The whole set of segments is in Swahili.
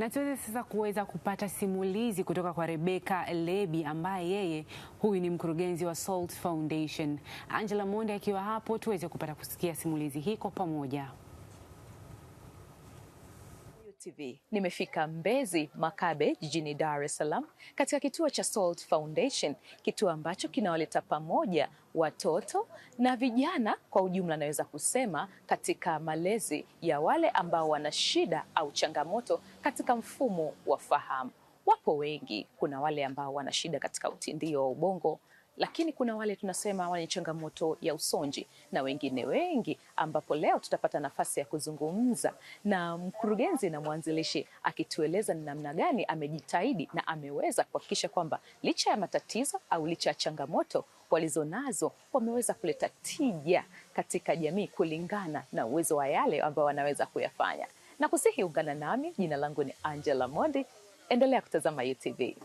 Na tuweze sasa kuweza kupata simulizi kutoka kwa Rebecca Lebi ambaye yeye huyu ni mkurugenzi wa Salt Foundation. Angela Monde akiwa hapo tuweze kupata kusikia simulizi hii kwa pamoja. TV. Nimefika Mbezi Makabe jijini Dar es Salaam katika kituo cha Salt Foundation, kituo ambacho kinawaleta pamoja watoto na vijana kwa ujumla, naweza kusema katika malezi ya wale ambao wana shida au changamoto katika mfumo wa fahamu. Wapo wengi, kuna wale ambao wana shida katika utindio wa ubongo, lakini kuna wale tunasema wana changamoto ya usonji na wengine wengi, ambapo leo tutapata nafasi ya kuzungumza na mkurugenzi na mwanzilishi akitueleza ni namna gani amejitahidi na ameweza kuhakikisha kwamba licha ya matatizo au licha ya changamoto walizonazo wameweza kuleta tija katika jamii kulingana na uwezo wa yale ambao wanaweza kuyafanya. Na kusihi ungana nami, jina langu ni Angela Monde. Endelea kutazama UTV.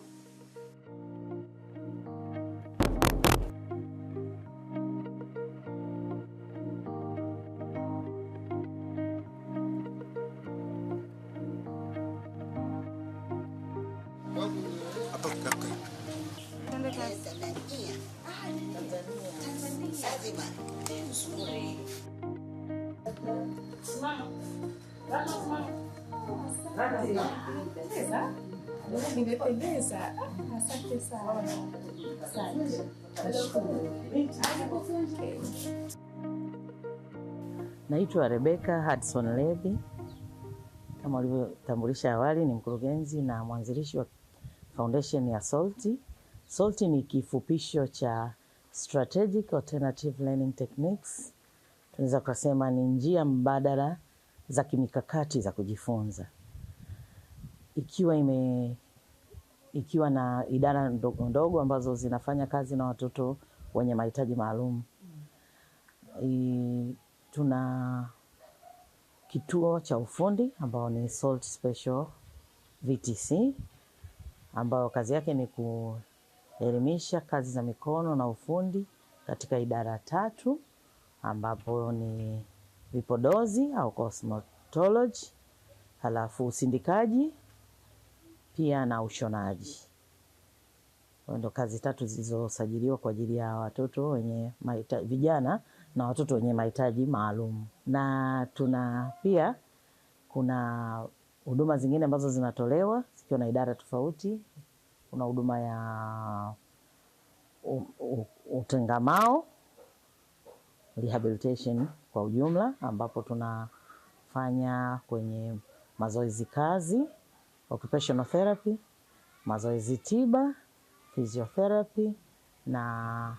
Asante sana. Naitwa Rebecca Hudson Lebi. Kama ulivyotambulisha awali, ni mkurugenzi na mwanzilishi wa foundation ya Salt. Salt ni kifupisho cha Strategic Alternative Learning Techniques. Tunaweza kusema ni njia mbadala za kimikakati za kujifunza. Ikiwa na idara ndogo ndogo ambazo zinafanya kazi na watoto wenye mahitaji maalum. Tuna kituo cha ufundi ambao ni Salt Special VTC, ambao kazi yake ni kuelimisha kazi za mikono na ufundi katika idara 3, ambapo ni vipodozi au cosmetology, halafu usindikaji pia na ushonaji. Ndio kazi 3 zilizosajiliwa kwa ajili ya watoto wenye mahitaji, vijana na watoto wenye mahitaji maalum. Na kuna huduma zingine ambazo zinatolewa zikiwa na idara tofauti. Kuna huduma ya utengamao, rehabilitation kwa ujumla, ambapo tunafanya kwenye mazoezi kazi, occupational therapy, mazoezi tiba, physiotherapy na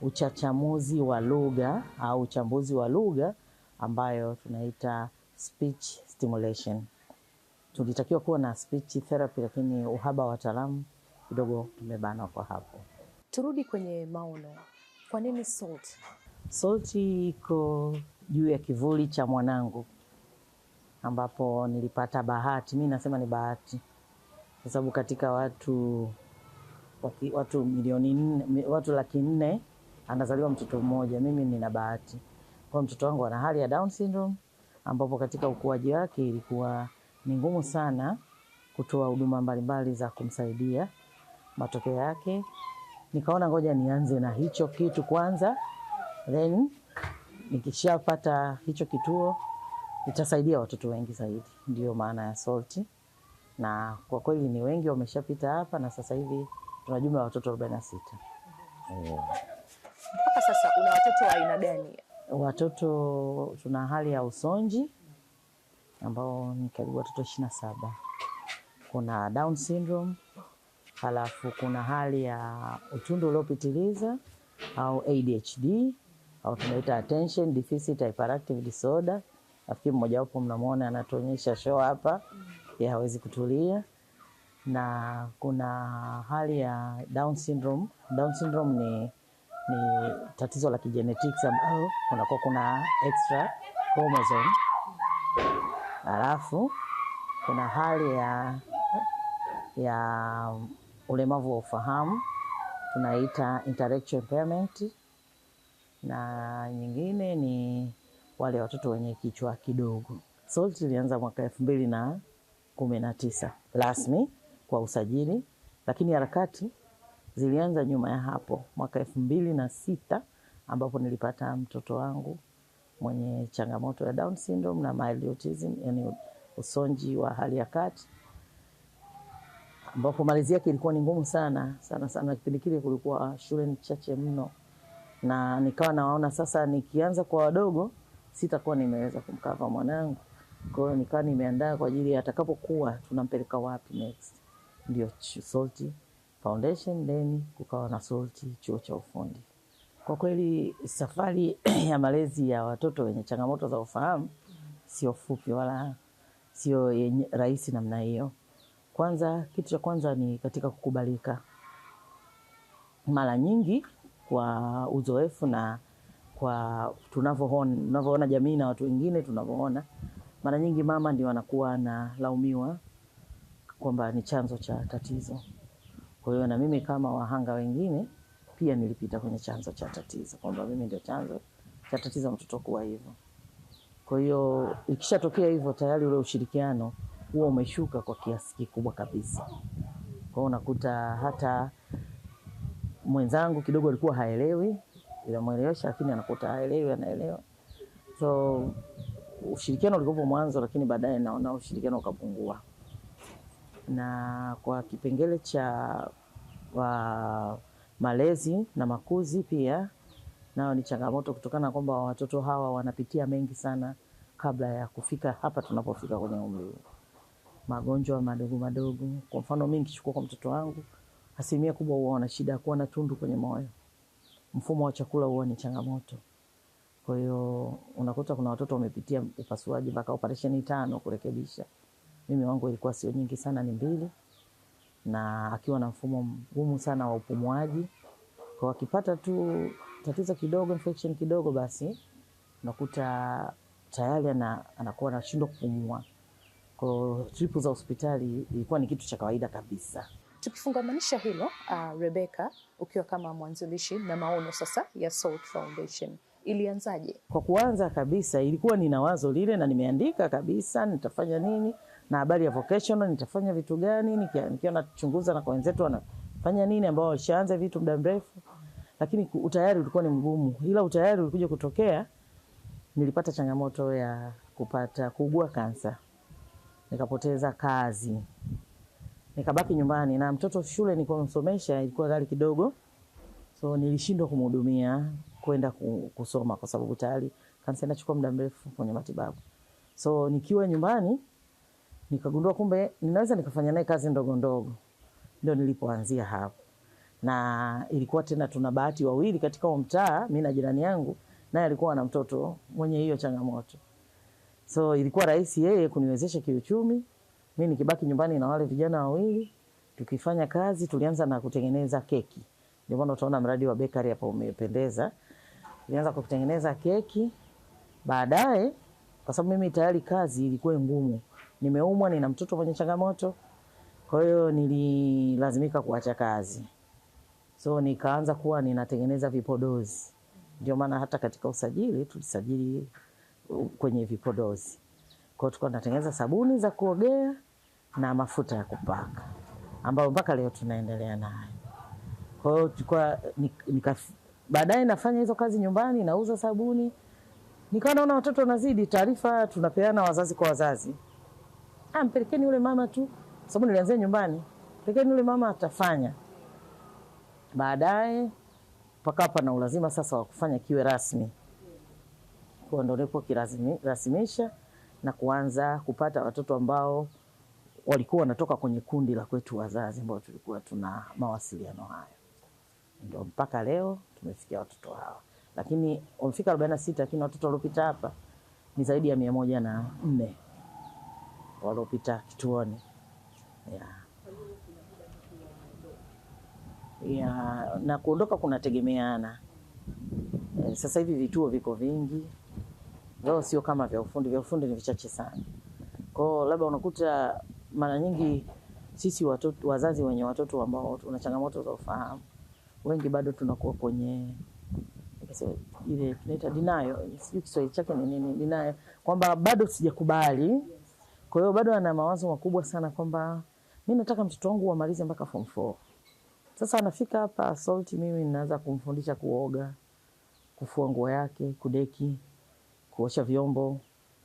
uchachamuzi wa lugha au uchambuzi wa lugha ambayo tunaita speech stimulation. Tulitakiwa kuwa na speech therapy, lakini uhaba wa wataalamu kidogo tumebana kwa hapo. Turudi kwenye maono. Kwa nini Salt? Salt iko juu ya kivuli cha mwanangu, ambapo nilipata bahati. Mimi nasema ni bahati kwa sababu katika watu milioni 4, watu 400,000 anazaliwa mtoto mmoja. Mimi nina bahati. Kwa mtoto wangu ana hali ya Down syndrome, ambapo katika ukuaji wake ilikuwa ni ngumu sana kutoa huduma mbalimbali za kumsaidia. Matokeo yake nikaona ngoja nianze na hicho kitu kwanza, then nikishapata hicho kituo itasaidia watoto wengi zaidi. Ndio maana ya Salt. Na kwa kweli ni wengi wameshapita hapa, na sasa hivi tuna jumla ya watoto 46. Mpaka sasa una watoto wa aina gani? Watoto tuna hali ya usonji ambao ni karibu watoto 27. Kuna Down syndrome, halafu kuna hali ya utundu uliopitiliza au ADHD au tunaita attention deficit hyperactive disorder. Nafikiri mmoja wapo mnamuona anatuonyesha show hapa, yeye hawezi kutulia. Na kuna hali ya Down syndrome. Down syndrome ni tatizo la kigenetics ambao kuna extra chromosome. Halafu kuna hali ya ulemavu wa ufahamu tunaita intellectual impairment, na nyingine ni wale watoto wenye kichwa kidogo. Salt ilianza mwaka 2000 19 rasmi kwa usajili, lakini harakati zilianza nyuma ya hapo mwaka 2006 ambapo nilipata mtoto wangu mwenye changamoto ya Down syndrome na mild autism, yani usonji wa hali ya kati, ambapo malezi yake ilikuwa ni ngumu sana. Kipindi kile kulikuwa shule ni chache mno, na nikawa naona sasa nikianza kwa wadogo sitakuwa nimeweza kumkava mwanangu. Kwa hiyo nikawa nimeandaa kwa ajili atakapokuwa tunampeleka wapi next. Ndio Salt Foundation, then kukawa na Salt chuo cha ufundi. Kwa kweli safari ya malezi ya watoto wenye changamoto za ufahamu sio fupi wala sio rahisi namna hiyo. Kwanza, kitu cha kwanza ni katika kukubalika. Mara nyingi kwa uzoefu na kwa tunavyoona jamii na watu wengine tunavyoona, mara nyingi mama ndio anakuwa analaumiwa kwamba ni chanzo cha tatizo. Kwa hiyo na mimi kama wahanga wengine pia nilipita kwenye chanzo cha tatizo, kwamba mimi ndio chanzo cha tatizo mtoto kuwa hivyo. Kwa hiyo ikishatokea hivyo tayari ule ushirikiano huo umeshuka kwa kiasi kikubwa kabisa. Kwa hiyo unakuta hata mwenzangu kidogo alikuwa haelewi, ila mwelewesha lakini anakuta haelewi, anaelewa. So ushirikiano ulikuwa mwanzo, lakini baadaye naona ushirikiano ukapungua. Na kwa kipengele cha malezi na makuzi pia nao ni changamoto, kutokana kwamba watoto hawa wanapitia mengi sana kabla ya kufika hapa tunapofika kwenye umri. Magonjwa madogo. Kwa mfano mimi nikichukua kwa mtoto wangu, asilimia kubwa huwa wana shida kuwa na tundu kwenye moyo. Mfumo wa chakula huwa ni changamoto. Kwa hiyo unakuta kuna watoto wamepitia upasuaji mpaka operation 5 kurekebisha. Mimi wangu ilikuwa sio nyingi sana, ni 2, na akiwa na mfumo mgumu sana wa upumuaji. Kwa wakipata tu tatizo kidogo, infection kidogo, basi unakuta tayari anakuwa anashindwa kupumua. Kwa trip za hospitali ilikuwa ni kitu cha kawaida kabisa. Tukifungamanisha hilo, Rebecca, ukiwa kama mwanzilishi na maono sasa ya Salt Foundation, ilianzaje? Kwa kuanza kabisa ilikuwa nina wazo lile na nimeandika kabisa nitafanya nini, na habari ya vocational nitafanya vitu gani, nikiwa nachunguza na kwa wenzetu wanafanya nini ambao walishaanza vitu muda mrefu, lakini utayari ulikuwa ni mgumu. Ila utayari ulikuja kutokea, nilipata changamoto ya kuugua kansa. Nikapoteza kazi. Nikabaki nyumbani na mtoto shule nilikuwa namsomesha ilikuwa ghali kidogo. So nilishindwa kumhudumia kwenda kusoma kwa sababu tayari kansa inachukua muda mrefu kwenye matibabu. So nikiwa nyumbani nikagundua kumbe ninaweza nikafanya naye kazi ndogo. Ndio nilipoanzia hapo. Na ilikuwa tena tuna bahati wawili katika mtaa, mimi na jirani yangu, naye alikuwa na mtoto mwenye hiyo changamoto. So ilikuwa rahisi yeye kuniwezesha kiuchumi, mimi nikibaki nyumbani na wale vijana wawili, tukifanya kazi. Tulianza na kutengeneza keki. Ndio maana utaona mradi wa bakery hapa umependeza. Tulianza kutengeneza keki. Baadaye kwa sababu mimi tayari kazi ilikuwa ngumu, nimeumwa, nina mtoto mwenye changamoto, kwa hiyo nililazimika kuacha kazi. So nikaanza kuwa ninatengeneza vipodozi. Ndio maana hata katika usajili tulisajili kwenye vipodozi. Kwa hiyo tulikuwa tunatengeneza sabuni za kuogea na mafuta ya kupaka, ambao mpaka leo tunaendelea nayo. Kwa hiyo tulikuwa baadaye nafanya hizo kazi nyumbani, nauza sabuni. Nikawa naona watoto wanazidi, taarifa tunapeana wazazi kwa wazazi. Mpelekeni yule mama tu, sababu nilianzia nyumbani. Mpelekeni yule mama atafanya. Baadaye mpaka hapa na ulazima sasa wa kufanya kiwe rasmi. Kwa ndio ndipo kirasimisha na kuanza kupata watoto ambao walikuwa wanatoka kwenye kundi la kwetu wazazi ambao tulikuwa tuna mawasiliano hayo. Ndio mpaka leo tumefikia watoto hawa. Lakini wamefika 46, lakini watoto waliopita hapa ni zaidi ya 104 waliopita kituoni. Na kuondoka kunategemeana. Sasa hivi vituo viko vingi. Leo sio kama vya ufundi ni vichache sana. Kwa hiyo labda unakuta mara nyingi sisi wazazi wenye watoto ambao tuna changamoto za ufahamu, wengi bado tunakuwa kwenye ile tunaita denial, sio Kiswahili chake ni nini, denial, kwamba bado sijakubali Kwa hiyo bado ana mawazo makubwa sana kwamba mimi nataka mtoto wangu amalize mpaka form 4. Sasa anafika hapa Salt, mimi ninaanza kumfundisha kuoga, kufua nguo yake, kudeki, kuosha vyombo,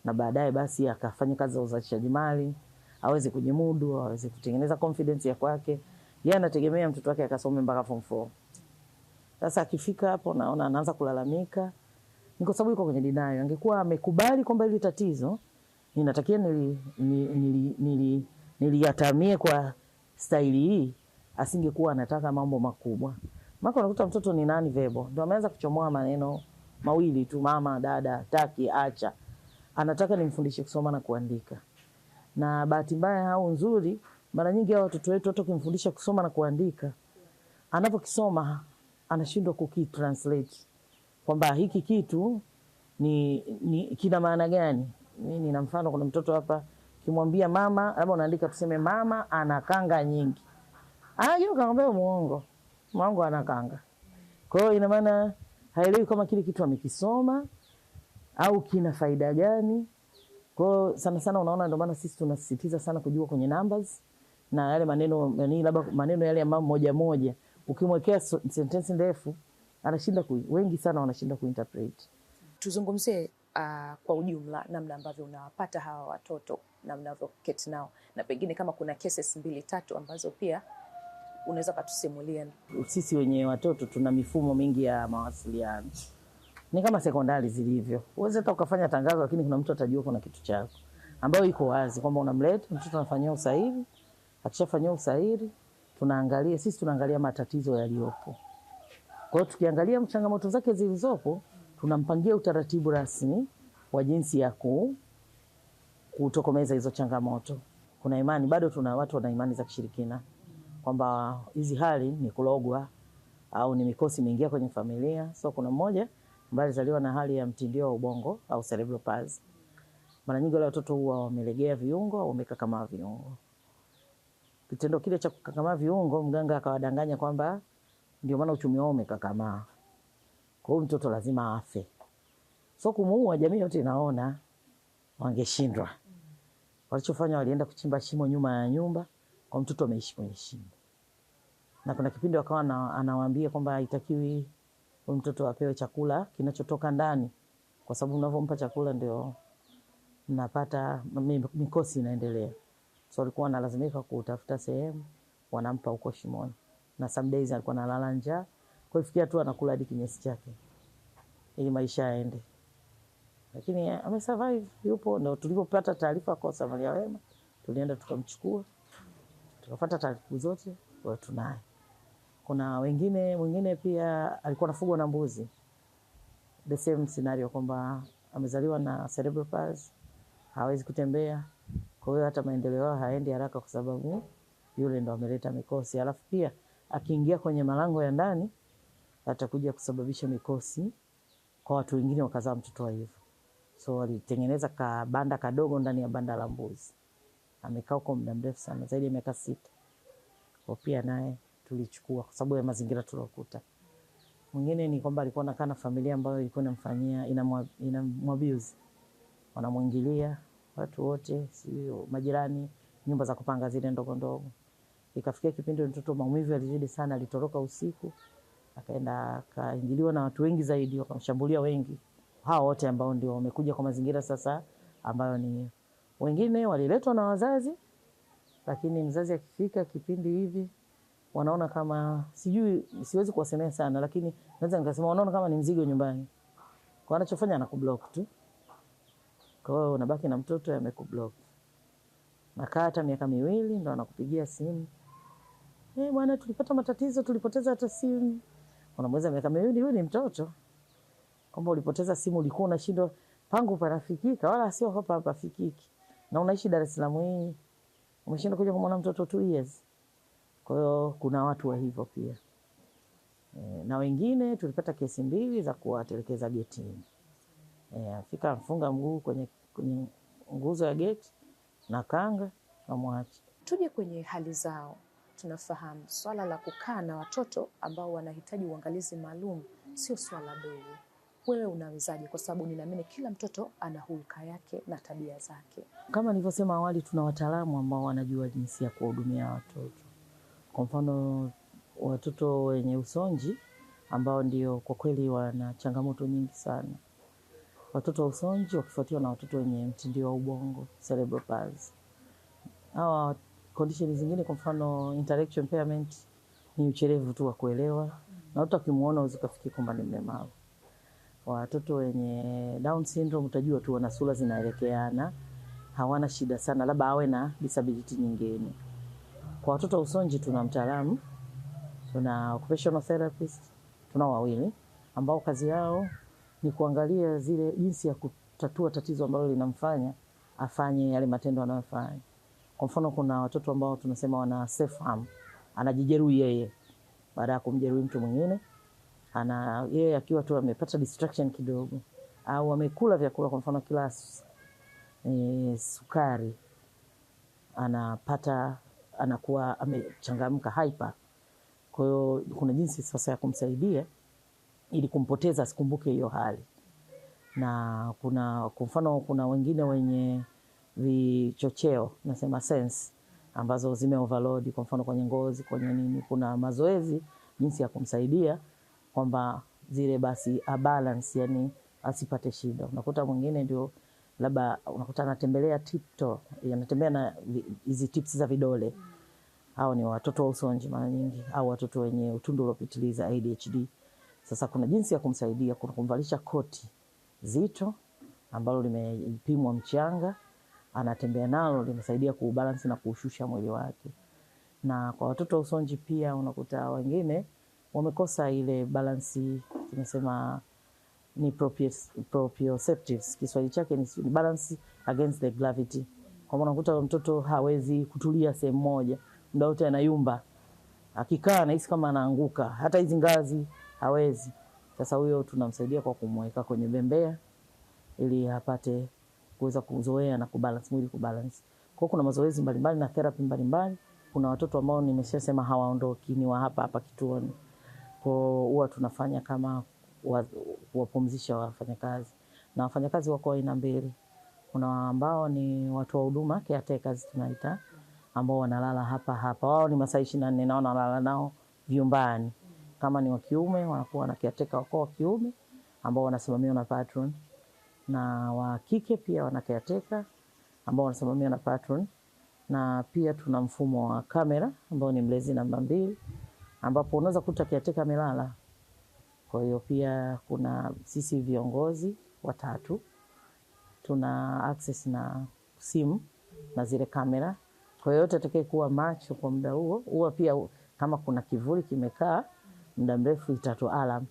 na baadaye basi akafanya kazi za uzalishaji mali, aweze kujimudu, aweze kutengeneza confidence ya kwake. Yeye anategemea mtoto wake akasome mpaka form 4. Sasa akifika hapo naona anaanza kulalamika. Ni kwa sababu yuko kwenye denial. Angekuwa amekubali kwamba hili tatizo ninatakia niliyatamie kwa staili hii, asingekuwa anataka mambo makubwa. Mako unakuta mtoto ni nani vebo, ndio ameanza kuchomoa maneno mawili tu, mama, dada, taki, acha. Anataka nimfundishe kusoma na kuandika. Na bahati mbaya au nzuri, mara nyingi hao watoto wetu hata kumfundisha kusoma na kuandika, anapokisoma anashindwa kukitranslate kwamba hiki kitu ni kina maana gani. Mimi nina mfano, kuna mtoto hapa kimwambia mama, labda unaandika tuseme mama ana kanga nyingi. Anajua kaambia muongo. Muongo ana kanga. Kwa hiyo ina maana haelewi kama kile kitu amekisoma au kina faida gani. Kwa hiyo sana sana unaona ndio maana sisi tunasisitiza sana kujua kwenye numbers na yale maneno, yani labda maneno yale ambayo moja moja ukimwekea sentence ndefu anashinda wengi sana wanashinda kuinterpret. Tuzungumzie kwa ujumla namna ambavyo unawapata hawa watoto na mnavyoketi nao, na pengine kama kuna cases 2-3 ambazo pia unaweza kutusimulia. Sisi wenye watoto tuna mifumo mingi ya mawasiliano. Ni kama sekondari zilivyo. Uweze hata ukafanya tangazo lakini kuna mtu atajua kuna kitu chako, ambayo iko wazi kwamba unamleta mtoto anafanyia usahihi. Akishafanyia usahihi tunaangalia, sisi tunaangalia matatizo yaliyopo. Kwa hiyo tukiangalia changamoto zake zilizopo, tunampangia utaratibu rasmi wa jinsi ya kutokomeza hizo changamoto. Kuna imani, bado tuna watu wana imani za kishirikina kwamba hizi hali ni kulogwa au ni mikosi imeingia kwenye familia. So kuna mmoja ambaye alizaliwa na hali ya mtindio wa ubongo au cerebral palsy. Mara nyingi wale watoto huwa wamelegea viungo au wamekakamaa viungo. Kitendo kile cha kukakamaa viungo, mganga akawadanganya kwamba ndio maana uchumi wao umekakamaa. Kwa hiyo mtoto lazima afe. So kumuua jamii yote inaona wangeshindwa. Walichofanya walienda kuchimba shimo nyuma ya nyumba, kwa mtoto ameishi kwenye shimo. Na kuna kipindi wakawa anawaambia kwamba haitakiwi mtoto apewe chakula kinachotoka ndani, kwa sababu unavompa chakula ndio mnapata mikosi inaendelea. So walikuwa wanalazimika kutafuta sehemu wanampa huko shimoni. Na some days alikuwa analala njaa, kwa ifikia tu anakula hadi kinyesi chake ili maisha yaende. Lakini amesurvive, yupo. Ndio tulipopata taarifa kwa Samaria Wema, tulienda tukamchukua, tukafuata taratibu zote, kwa tunaye. Kuna mwingine pia alikuwa anafugwa na mbuzi. The same scenario kwamba amezaliwa na cerebral palsy, hawezi kutembea. Kwa hiyo hata maendeleo haendi haraka kwa sababu yule ndo ameleta mikosi. Alafu pia akiingia kwenye malango ya ndani atakuja kusababisha mikosi kwa watu wengine wakazaa mtoto wa hivyo. So walitengeneza kabanda kadogo ndani ya banda la mbuzi. Amekaa huko muda mrefu sana, zaidi ya miaka 6. Kwa pia naye tulichukua kwa sababu ya mazingira tulokuta. Mwingine ni kwamba alikuwa anakaa na familia ambayo ilikuwa inamfanyia inamabuse. Wanamuingilia watu wote, sio majirani, nyumba za kupanga zile ndogo ndogo. Ikafikia kipindi mtoto maumivu yalizidi sana, alitoroka usiku, akaenda akaingiliwa na watu wengi zaidi, wakamshambulia wengi. Hao wote ambao ndio wamekuja kwa mazingira sasa ambayo ni wengine waliletwa na wazazi, lakini mzazi akifika kipindi hivi wanaona kama siwezi kuwasemea sana, lakini naweza nikasema wanaona kama ni mzigo nyumbani. Kwa anachofanya anakublock tu. Kwa hiyo unabaki na mtoto amekublock. Nakaa hata miaka 2 ndo anakupigia simu. Bwana tulipata matatizo, tulipoteza hata simu. Unamweza miaka 2 wewe ni mtoto. Kwamba ulipoteza simu, ulikuwa unashindwa pangu parafikika wala sio hapa pafikiki. Na unaishi Dar es Salaam hii. Umeshindwa kuja kumwona mtoto 2 years. Kwa hiyo kuna watu wa hivyo pia. Na wengine tulipata kesi 2 za kuwatelekeza getini. Afika mfunga mguu kwenye nguzo ya geti na kanga na mwachi. Tuje kwenye hali zao. Tunafahamu swala la kukaa na watoto ambao wanahitaji uangalizi maalum sio swala dogo. wewe unawezaje? Kwa sababu ninaamini kila mtoto ana hulka yake na tabia zake. Kama nilivyosema awali, tuna wataalamu ambao wanajua jinsi ya kuhudumia watoto. Kwa mfano watoto wenye usonji ambao ndio kwa kweli wana changamoto nyingi sana. Watoto wa usonji wakifuatiwa na watoto wenye mtindio wa ubongo, cerebral palsy. Hawa condition zingine kwa mfano intellectual impairment ni ucherevu tu wa kuelewa, na hata ukimuona usikafikiri kwamba ni mlemavu. Watoto wenye Down syndrome utajua tu wana sura zinaelekeana, hawana shida sana, labda awe na disability nyingine. Kwa watoto wa usonji tuna mtaalamu, tuna occupational therapist, tuna wawili ambao kazi yao ni kuangalia zile jinsi ya kutatua tatizo ambalo linamfanya afanye yale matendo anayofanya. Kwa mfano kuna watoto ambao tunasema wana self harm, anajijeruhi yeye baada ya kumjeruhi mtu mwingine. Yeye akiwa tu amepata distraction kidogo au amekula vyakula kwa mfano kila sukari, anakuwa amechangamka, hyper. Kwa hiyo kuna jinsi sasa ya kumsaidia ili kumpoteza asikumbuke hiyo hali. Na kwa mfano kuna wengine wenye vichocheo nasema sense ambazo zime overload, kwa mfano kwenye ngozi, kwenye nini, kuna mazoezi jinsi ya kumsaidia kwamba zile basi a balance, yani asipate shida. Unakuta mwingine ndio labda unakuta anatembelea tiptoe, anatembea na hizi tips za vidole. Hao ni watoto wa usonji mara nyingi, au watoto wenye utundu uliopitiliza ADHD. Sasa kuna jinsi ya kumsaidia, kuna kumvalisha koti zito ambalo limepimwa mchanga, anatembea nalo, linasaidia kubalance na kuushusha mwili wake. Na kwa watoto wa usonji pia unakuta wengine wamekosa ile balance, tunasema ni proprioceptives, Kiswahili chake ni balance against the gravity. Kwa maana unakuta mtoto hawezi kutulia sehemu moja, muda wote anayumba, akikaa anahisi kama anaanguka, hata hizi ngazi hawezi. Sasa huyo tunamsaidia kwa kumweka kwenye bembea ili apate kuweza kuzoea na kubalance mwili, kubalance. Kwa kuna mazoezi mbalimbali na therapy mbalimbali. Kuna watoto ambao nimeshasema hawaondoki, ni wa hapa kituoni. Kwa huwa tunafanya kama kuwapumzisha wafanyakazi. Na wafanyakazi wako aina mbili. Kuna ambao ni watu wa huduma, caretakers tunaita, ambao wanalala hapa. Wao ni masaa 24 na wanalala nao vyumbani. Kama ni wa kiume wanakuwa na caretaker wako wa kiume ambao wanasimamiwa na patron, na wa kike pia wana caretaker ambao wanasimamiwa na patron. Na pia tuna mfumo wa kamera ambao ni mlezi namba 2, ambapo unaweza kuta caretaker amelala. Kwa hiyo pia kuna sisi viongozi 3 tuna access na simu na zile kamera. Kwa hiyo yote atakayekuwa macho kwa muda huo pia kama kuna kivuli kimekaa muda mrefu itatoa alarm.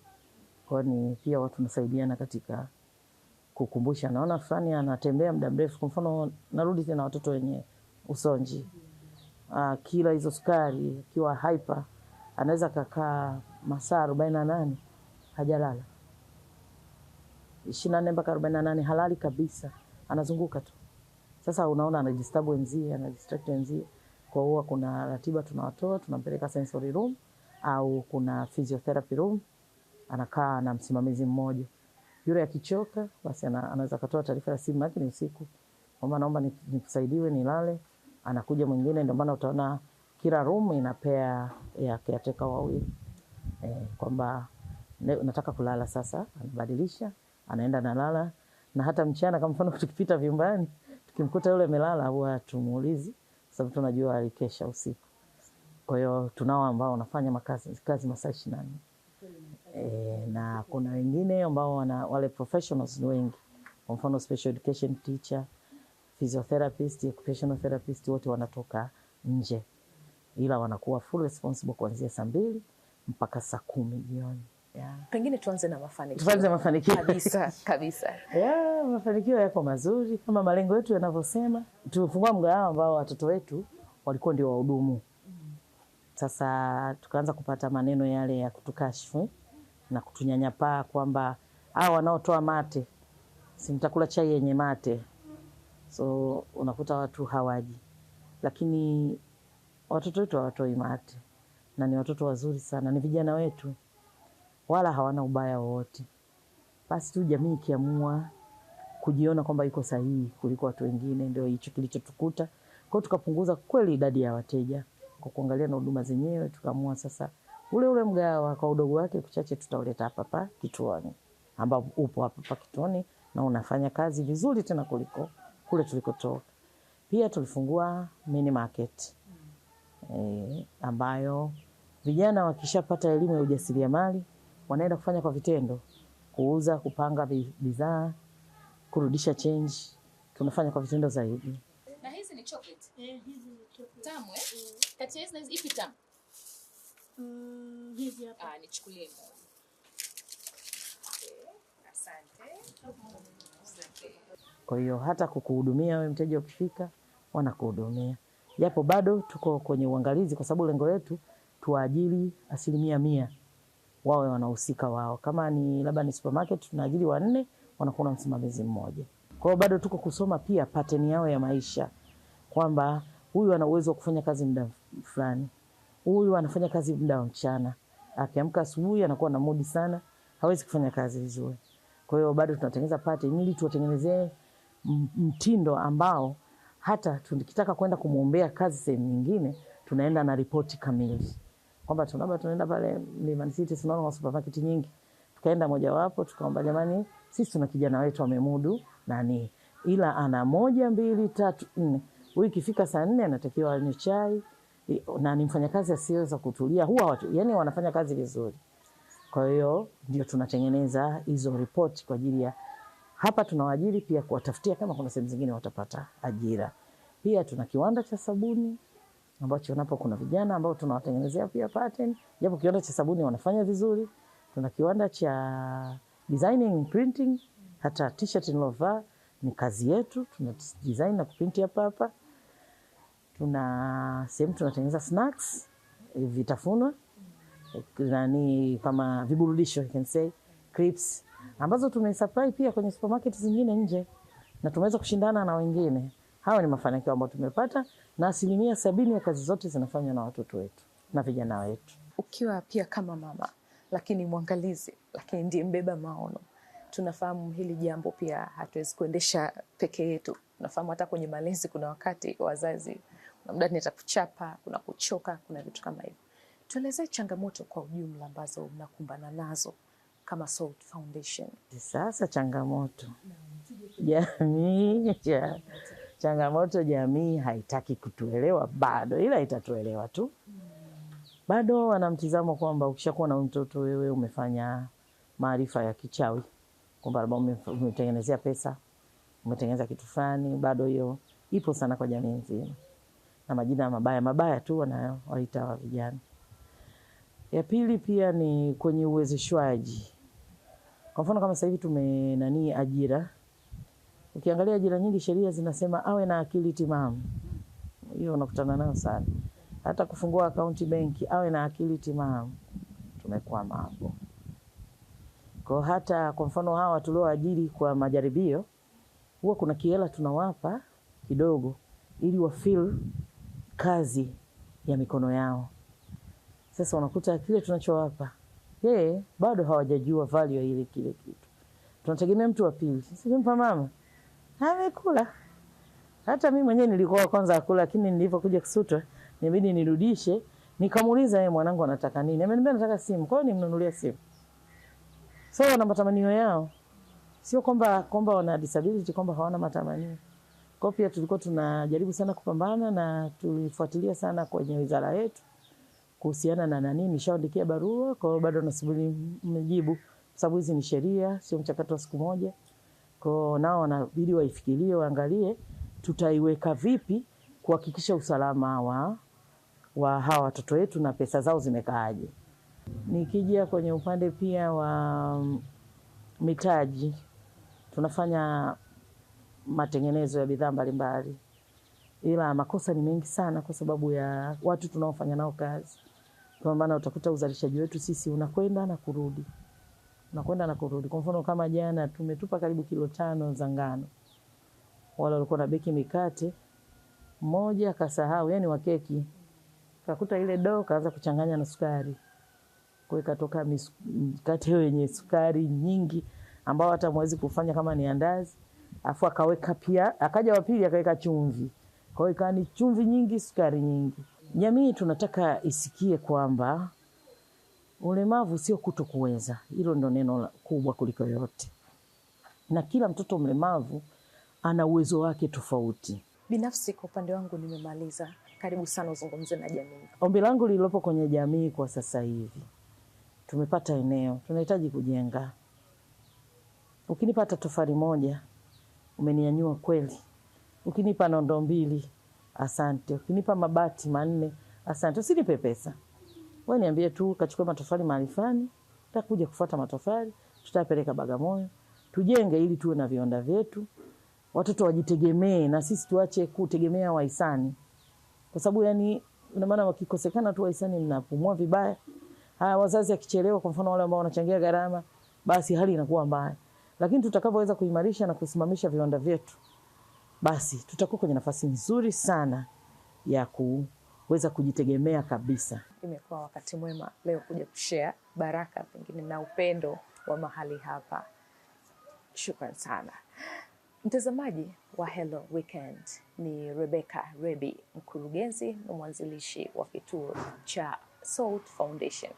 Kwa ni pia watu tunasaidiana katika kukumbusha, naona fulani anatembea muda mrefu. Kwa mfano narudi tena watoto wenye usonji, kila hizo sukari, kiwa hyper, anaweza kukaa masaa 48 hajalala, 24 mpaka 48 halali kabisa, anazunguka tu. Sasa unaona anadisturb wenzie, anadistract wenzie. Kwa hiyo kuna ratiba tunawatoa, tunampeleka sensory room au kuna physiotherapy room, anakaa na msimamizi mmoja. Yule akichoka basi anaweza kutoa taarifa ya simu yake ni usiku, kwamba naomba nikusaidiwe nilale. Anakuja mwingine. Ndio maana utaona kila room ina pair ya caretaker wawili, kwamba nataka kulala sasa, anabadilisha, anaenda nalala. Na hata mchana kama mfano tukipita vyumbani tukimkuta yule amelala, huwa tumuulizi sababu tunajua alikesha usiku. Kwa hiyo tunao ambao wanafanya kazi masaa 24. Na kuna wengine ambao wale professionals ni wengi. Kwa mfano special education teacher, physiotherapist, occupational therapist, wote wanatoka nje. Ila wanakuwa full responsible kuanzia saa 2 mpaka saa 10 jioni. Yeah. Pengine tuanze na mafanikio. Tuanze mafanikio. Kabisa. Mafanikio yako mazuri kama malengo yetu yanavyosema. Tulifungua mgahawa ambao watoto wetu walikuwa ndio wahudumu. Sasa tukaanza kupata maneno yale ya kutukashifu na kutunyanyapaa kwamba wanaotoa mate, si mtakula chai yenye mate. So unakuta watu hawaji. Lakini watoto wetu hawatoi mate. Na ni watoto wazuri sana, ni vijana wetu. Wala hawana ubaya wowote. basi tu jamii ikiamua kujiona kwamba iko sahihi kuliko watu wengine, ndio hicho kilichotukuta. Kwa hiyo tukapunguza kweli idadi ya wateja kwa kuangalia na huduma zenyewe, tukaamua sasa ule mgawa kwa udogo wake kuchache tutauleta hapa kituoni, ambapo upo hapa kituoni na unafanya kazi vizuri tena kuliko kule tulikotoka. Pia tulifungua mini market ambayo vijana wakishapata elimu ya ujasiriamali wanaenda kufanya kwa vitendo, kuuza, kupanga bidhaa, kurudisha change, tunafanya kwa vitendo zaidi. Na hizi ni chocolate? Hizi ni chocolate. Tamu Kati ya hizi na hizi ipi tamu? Hizi hapa. Nichukulie moja. Asante. Kwa hiyo hata kukuhudumia wewe mteja ukifika, wanakuhudumia. Japo bado tuko kwenye uangalizi kwa sababu lengo letu tuajiri 100% wawe wanahusika wao. Kama ni labda ni supermarket tunaajiri 4, wanakuwa na msimamizi mmoja. Kwa hiyo bado tuko kusoma pia pattern yao ya maisha, kwamba huyu ana uwezo wa kufanya kazi muda fulani, huyu anafanya kazi muda wa mchana, akiamka asubuhi anakuwa na mood sana, hawezi kufanya kazi vizuri. Kwa hiyo bado tunatengeneza pattern ili tuwatengenezee mtindo ambao hata tukitaka kwenda kumuombea kazi sehemu nyingine tunaenda na ripoti kamili, kwamba tunaenda pale Mlimani City tunaona supermarket nyingi, tukaenda moja wapo tukaomba, jamani, sisi tuna kijana wetu amemudu nani, ila ana 1 2 3 4, wiki ikifika saa 4 anatakiwa anywe chai, na ni mfanyakazi asiyeweza kutulia, huwa watu yani wanafanya kazi vizuri. Kwa hiyo ndio tunatengeneza hizo report kwa ajili ya hapa tunawaajiri, pia kuwatafutia kama kuna sehemu zingine watapata ajira. Pia tuna kiwanda cha sabuni ambacho napo kuna vijana ambao tunawatengenezea pia pattern, japo kiwanda cha sabuni wanafanya vizuri. Tuna kiwanda cha designing printing, hata t-shirt nilovaa ni kazi yetu, tuna design na kuprint hapa. Tuna sehemu tunatengeneza snacks, vitafunwa kama viburudisho, you can say crisps, ambazo tumesupply pia kwenye supermarket zingine nje, na tumeweza kushindana na wengine. Hawa ni mafanikio ambayo tumepata, na 70% ya kazi zote zinafanywa na watoto wetu na vijana wetu. Ukiwa pia kama mama, lakini mwangalizi, lakini ndiye mbeba maono, tunafahamu hili jambo pia hatuwezi kuendesha peke yetu. Tunafahamu hata kwenye malezi kuna wakati wazazi kuna muda nitakuchapa, kuna kuchoka, kuna vitu kama hivyo. Tuelezee changamoto kwa ujumla ambazo mnakumbana nazo kama Salt Foundation. Sasa changamoto jamii haitaki kutuelewa bado, ila itatuelewa tu. Bado wanamtizamo kwamba ukishakuwa na mtoto wewe umefanya maarifa ya kichawi, kwamba umetengenezea pesa, umetengeneza kitu fulani. Bado hiyo ipo sana kwa jamii nzima, na majina mabaya tu wanaowaita wa vijana. Ya pili pia ni kwenye uwezeshwaji. Kwa mfano kama sasa hivi ajira. Ukiangalia ajira nyingi sheria zinasema awe na akili timamu. Hiyo unakutana nayo sana. Hata kufungua akaunti benki awe na akili timamu. Tumekwama hapo. Kwa hata kwa mfano hawa tulioajiri kwa majaribio, huwa kuna kiela tunawapa kidogo ili wa feel kazi ya mikono yao. Sasa unakuta kile tunachowapa bado hawajajua value ya ile kile kitu. Tunategemea mtu wa pili. Sisi nimpa mama amekula. Hata mimi mwenyewe nilikuwa kwanza akula, lakini nilipokuja kusutwa inabidi nirudishe, nikamuuliza yeye mwanangu anataka nini. Ameniambia nataka simu. Kwa hiyo nimnunulia simu. So wana matamanio yao. Sio kwamba wana disability, kwamba hawana matamanio. Kwa pia tulikuwa tunajaribu sana kupambana, na tulifuatilia sana kwenye wizara yetu kuhusiana na nishaandikia barua, kwa hiyo bado nasubiri mjibu, sababu hizi ni sheria, sio mchakato wa siku moja. Kwa nao wanabidi waifikirie, waangalie tutaiweka vipi kuhakikisha usalama wa hawa watoto wetu na pesa zao zimekaaje. Nikija kwenye upande pia wa mitaji, tunafanya matengenezo ya bidhaa mbalimbali, ila makosa ni mengi sana kwa sababu ya watu tunaofanya nao kazi. Kwa maana utakuta uzalishaji wetu sisi unakwenda na kurudi. Kwa mfano kama jana tumetupa karibu kilo 5 za ngano. Wale walikuwa na beki mikate, mmoja akasahau, yani wa keki, kakuta ile dough kaanza kuchanganya na sukari. Kwa hiyo katoka mikate yenye sukari nyingi ambao hata mwezi kufanya kama ni andazi, afu akaweka pia, akaja wa pili akaweka chumvi. Kwa hiyo ikawa ni chumvi nyingi, sukari nyingi. Jamii tunataka isikie kwamba ulemavu sio kutokuweza. Hilo ndio neno kubwa kuliko yote. Na kila mtoto mlemavu ana uwezo wake tofauti. Binafsi kwa upande wangu nimemaliza. Karibu sana uzungumze na jamii. Ombi langu lililopo kwenye jamii kwa sasa hivi, tumepata eneo, tunahitaji kujenga. Ukinipa hata tofali moja, umenianyua kweli. Ukinipa nondo 2, asante. Ukinipa mabati 4, asante. Usinipe pesa. Wewe niambie tu kachukua matofali mahali fulani, tutakuja kufuata matofali, tutapeleka Bagamoyo, tujenge ili tuwe na viwanda vyetu. Watoto wajitegemee na sisi tuache kutegemea wahisani. Kwa sababu yani ina maana wakikosekana tu wahisani mnapumua vibaya. Wazazi akichelewa, kwa mfano wale ambao wanachangia gharama, basi hali inakuwa mbaya. Lakini tutakapoweza kuimarisha na kusimamisha viwanda vyetu, basi tutakuwa kwenye nafasi nzuri sana ya kuweza kujitegemea kabisa. Imekuwa wakati mwema leo kuja kushare baraka pengine na upendo wa mahali hapa. Shukran sana. Mtazamaji wa Hello Weekend, ni Rebecca Rebi, mkurugenzi na mwanzilishi wa kituo cha Salt Foundation.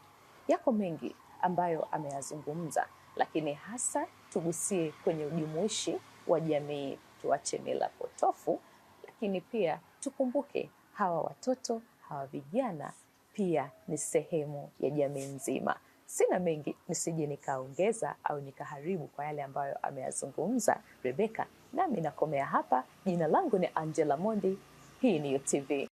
Yako mengi ambayo ameyazungumza, lakini hasa tugusie kwenye ujumuishi wa jamii, tuache mila potofu, lakini pia tukumbuke hawa watoto, hawa vijana pia ni sehemu ya jamii nzima. Sina mengi nisije nikaongeza au nikaharibu kwa yale ambayo ameyazungumza Rebecca, nami nakomea hapa. Jina langu ni Angela Mondi, hii ni UTV.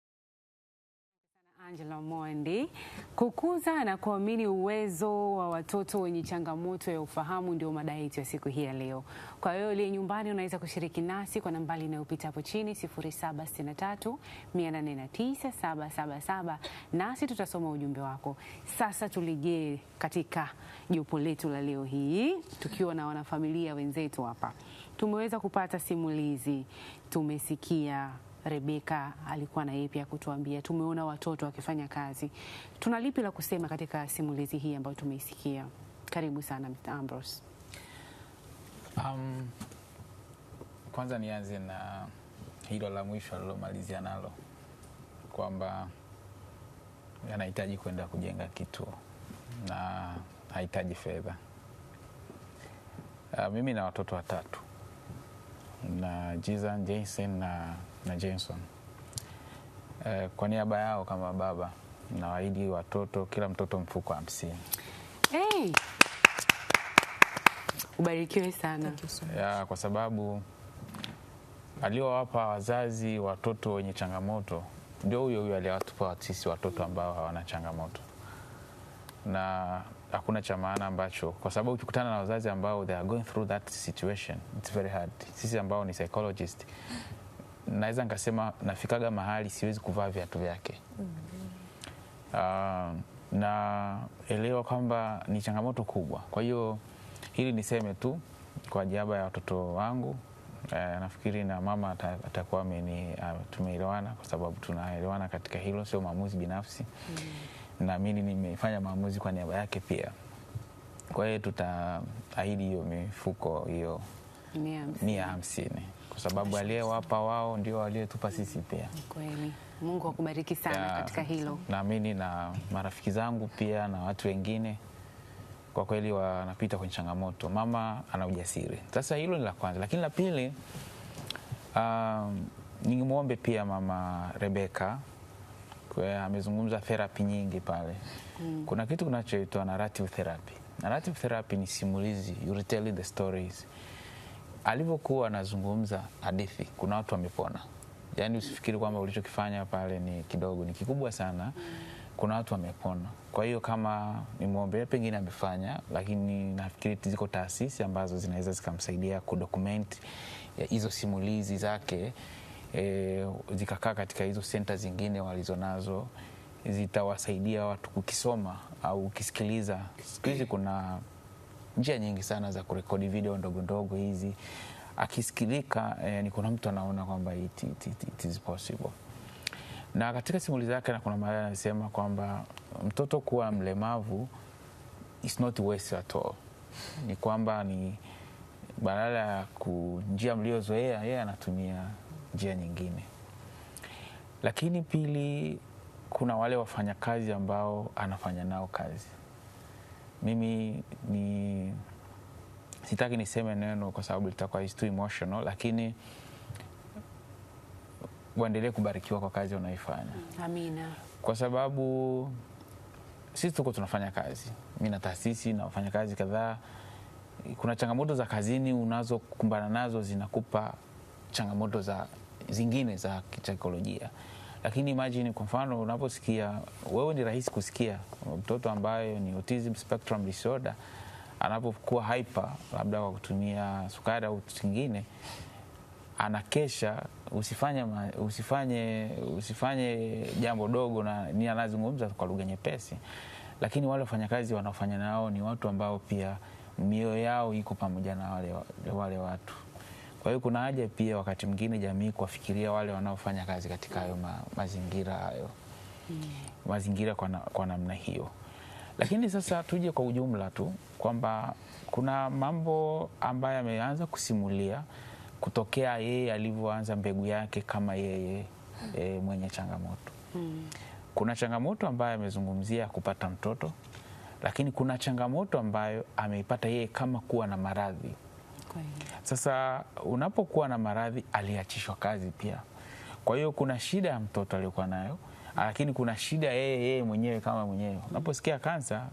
Angela Mondi. Kukuza na kuamini uwezo wa watoto wenye changamoto ya ufahamu ndio mada yetu ya siku hii ya leo. Kwa hiyo ile nyumbani unaweza kushiriki nasi kwa nambari inayopita hapo chini 0763 809 777, nasi tutasoma ujumbe wako. Sasa tulijee katika jopo letu la leo hii tukiwa na wanafamilia wenzetu hapa. Tumeweza kupata simulizi, tumesikia Rebecca alikuwa na yeye pia kutuambia, tumeona watoto wakifanya kazi. Tuna lipi la kusema katika simulizi hii ambayo tumeisikia? Karibu sana Mr. Ambrose. Kwanza nianze na hilo la mwisho alilomalizia nalo, kwamba anahitaji kwenda kujenga kituo na hahitaji fedha. Mimi na watoto 3, na Jizan, Jason na Jenson. Kwa niaba yao kama baba, nawaahidi watoto, kila mtoto mfuko 50. Hey! Ubarikiwe sana. Kwa sababu aliowapa wazazi watoto wenye changamoto ndio huyo aliyewatupa sisi watoto ambao hawana changamoto. Na hakuna cha maana ambacho, kwa sababu ukikutana na wazazi ambao they are going through that situation, it's very hard. Sisi ambao ni psychologist, naweza nikasema nafikaga mahali siwezi kuvaa viatu vyake. Na elewa kwamba ni changamoto kubwa. Kwa hiyo hili niseme tu kwa niaba ya watoto wangu, nafikiri na mama atakuwa tumeelewana, kwa sababu tunaelewana katika hilo, sio maamuzi binafsi. Na mimi nimefanya maamuzi kwa niaba yake pia. Kwa hiyo tutaahidi hiyo mifuko hiyo 150, kwa sababu aliyewapa wao ndio aliyetupa sisi pia. Kweli. Mungu akubariki sana katika hilo. Naamini na marafiki zangu pia na watu wengine kwa kweli wanapita kwenye changamoto. Mama ana ujasiri. Sasa hilo ni la kwanza, lakini la pili, ningemuombe pia mama Rebecca, kwa amezungumza therapy nyingi pale. Kuna kitu kinachoitwa narrative therapy. Narrative therapy ni simulizi, you retell the stories. Alivyokuwa anazungumza hadithi, kuna watu wamepona. Yaani usifikiri kwamba ulichokifanya pale ni kidogo, ni kikubwa sana. Kuna watu wamepona. Kwa hiyo kama nimwombea, pengine amefanya, lakini nafikiri ziko taasisi ambazo zinaweza zikamsaidia kudocument hizo simulizi zake, zikakaa katika hizo center zingine walizonazo, zitawasaidia watu kukisoma au kukisikiliza. Siku hizi kuna njia nyingi sana za kurekodi video ndogo ndogo hizi. Akisikilika, ni kuna mtu anaona kwamba it is possible. Na katika simulizi yake na kuna mahali anasema kwamba mtoto kuwa mlemavu is not waste at all. Ni kwamba badala ya njia mliozoea, yeye anatumia njia nyingine. Lakini pili, kuna wale wafanyakazi ambao anafanya nao kazi. Mimi sitaki niseme neno kwa sababu litakuwa too emotional, lakini waendelee kubarikiwa kwa kazi wanayoifanya. Amina. Kwa sababu sisi tuko tunafanya kazi. Mimi na taasisi na wafanya kazi kadhaa. Kuna changamoto za kazini unazokumbana nazo zinakupa changamoto zingine za kisaikolojia. Lakini imagine kwa mfano unaposikia, wewe ni rahisi kusikia mtoto ambaye ni autism spectrum disorder anapokuwa hyper, labda kwa kutumia sukari au kingine, anakesha, usifanye jambo dogo, na ni anazungumza kwa lugha nyepesi. Lakini wale wafanyakazi wanaofanya nao ni watu ambao pia mioyo yao iko pamoja na wale watu. Kwa hiyo kuna haja pia wakati mwingine jamii kuwafikiria wale wanaofanya kazi katika hayo mazingira kwa namna hiyo. Lakini sasa tuje kwa ujumla tu kwamba kuna mambo ambayo ameanza kusimulia kutokea yeye alivyoanza mbegu yake kama yeye mwenye changamoto. Kuna changamoto ambayo amezungumzia kupata mtoto, lakini kuna changamoto ambayo ameipata yeye kama kuwa na maradhi. Sasa unapokuwa na maradhi, aliachishwa kazi pia. Kwa hiyo kuna shida ya mtoto aliyokuwa nayo, lakini kuna shida yeye mwenyewe kama mwenyewe. Unaposikia kansa,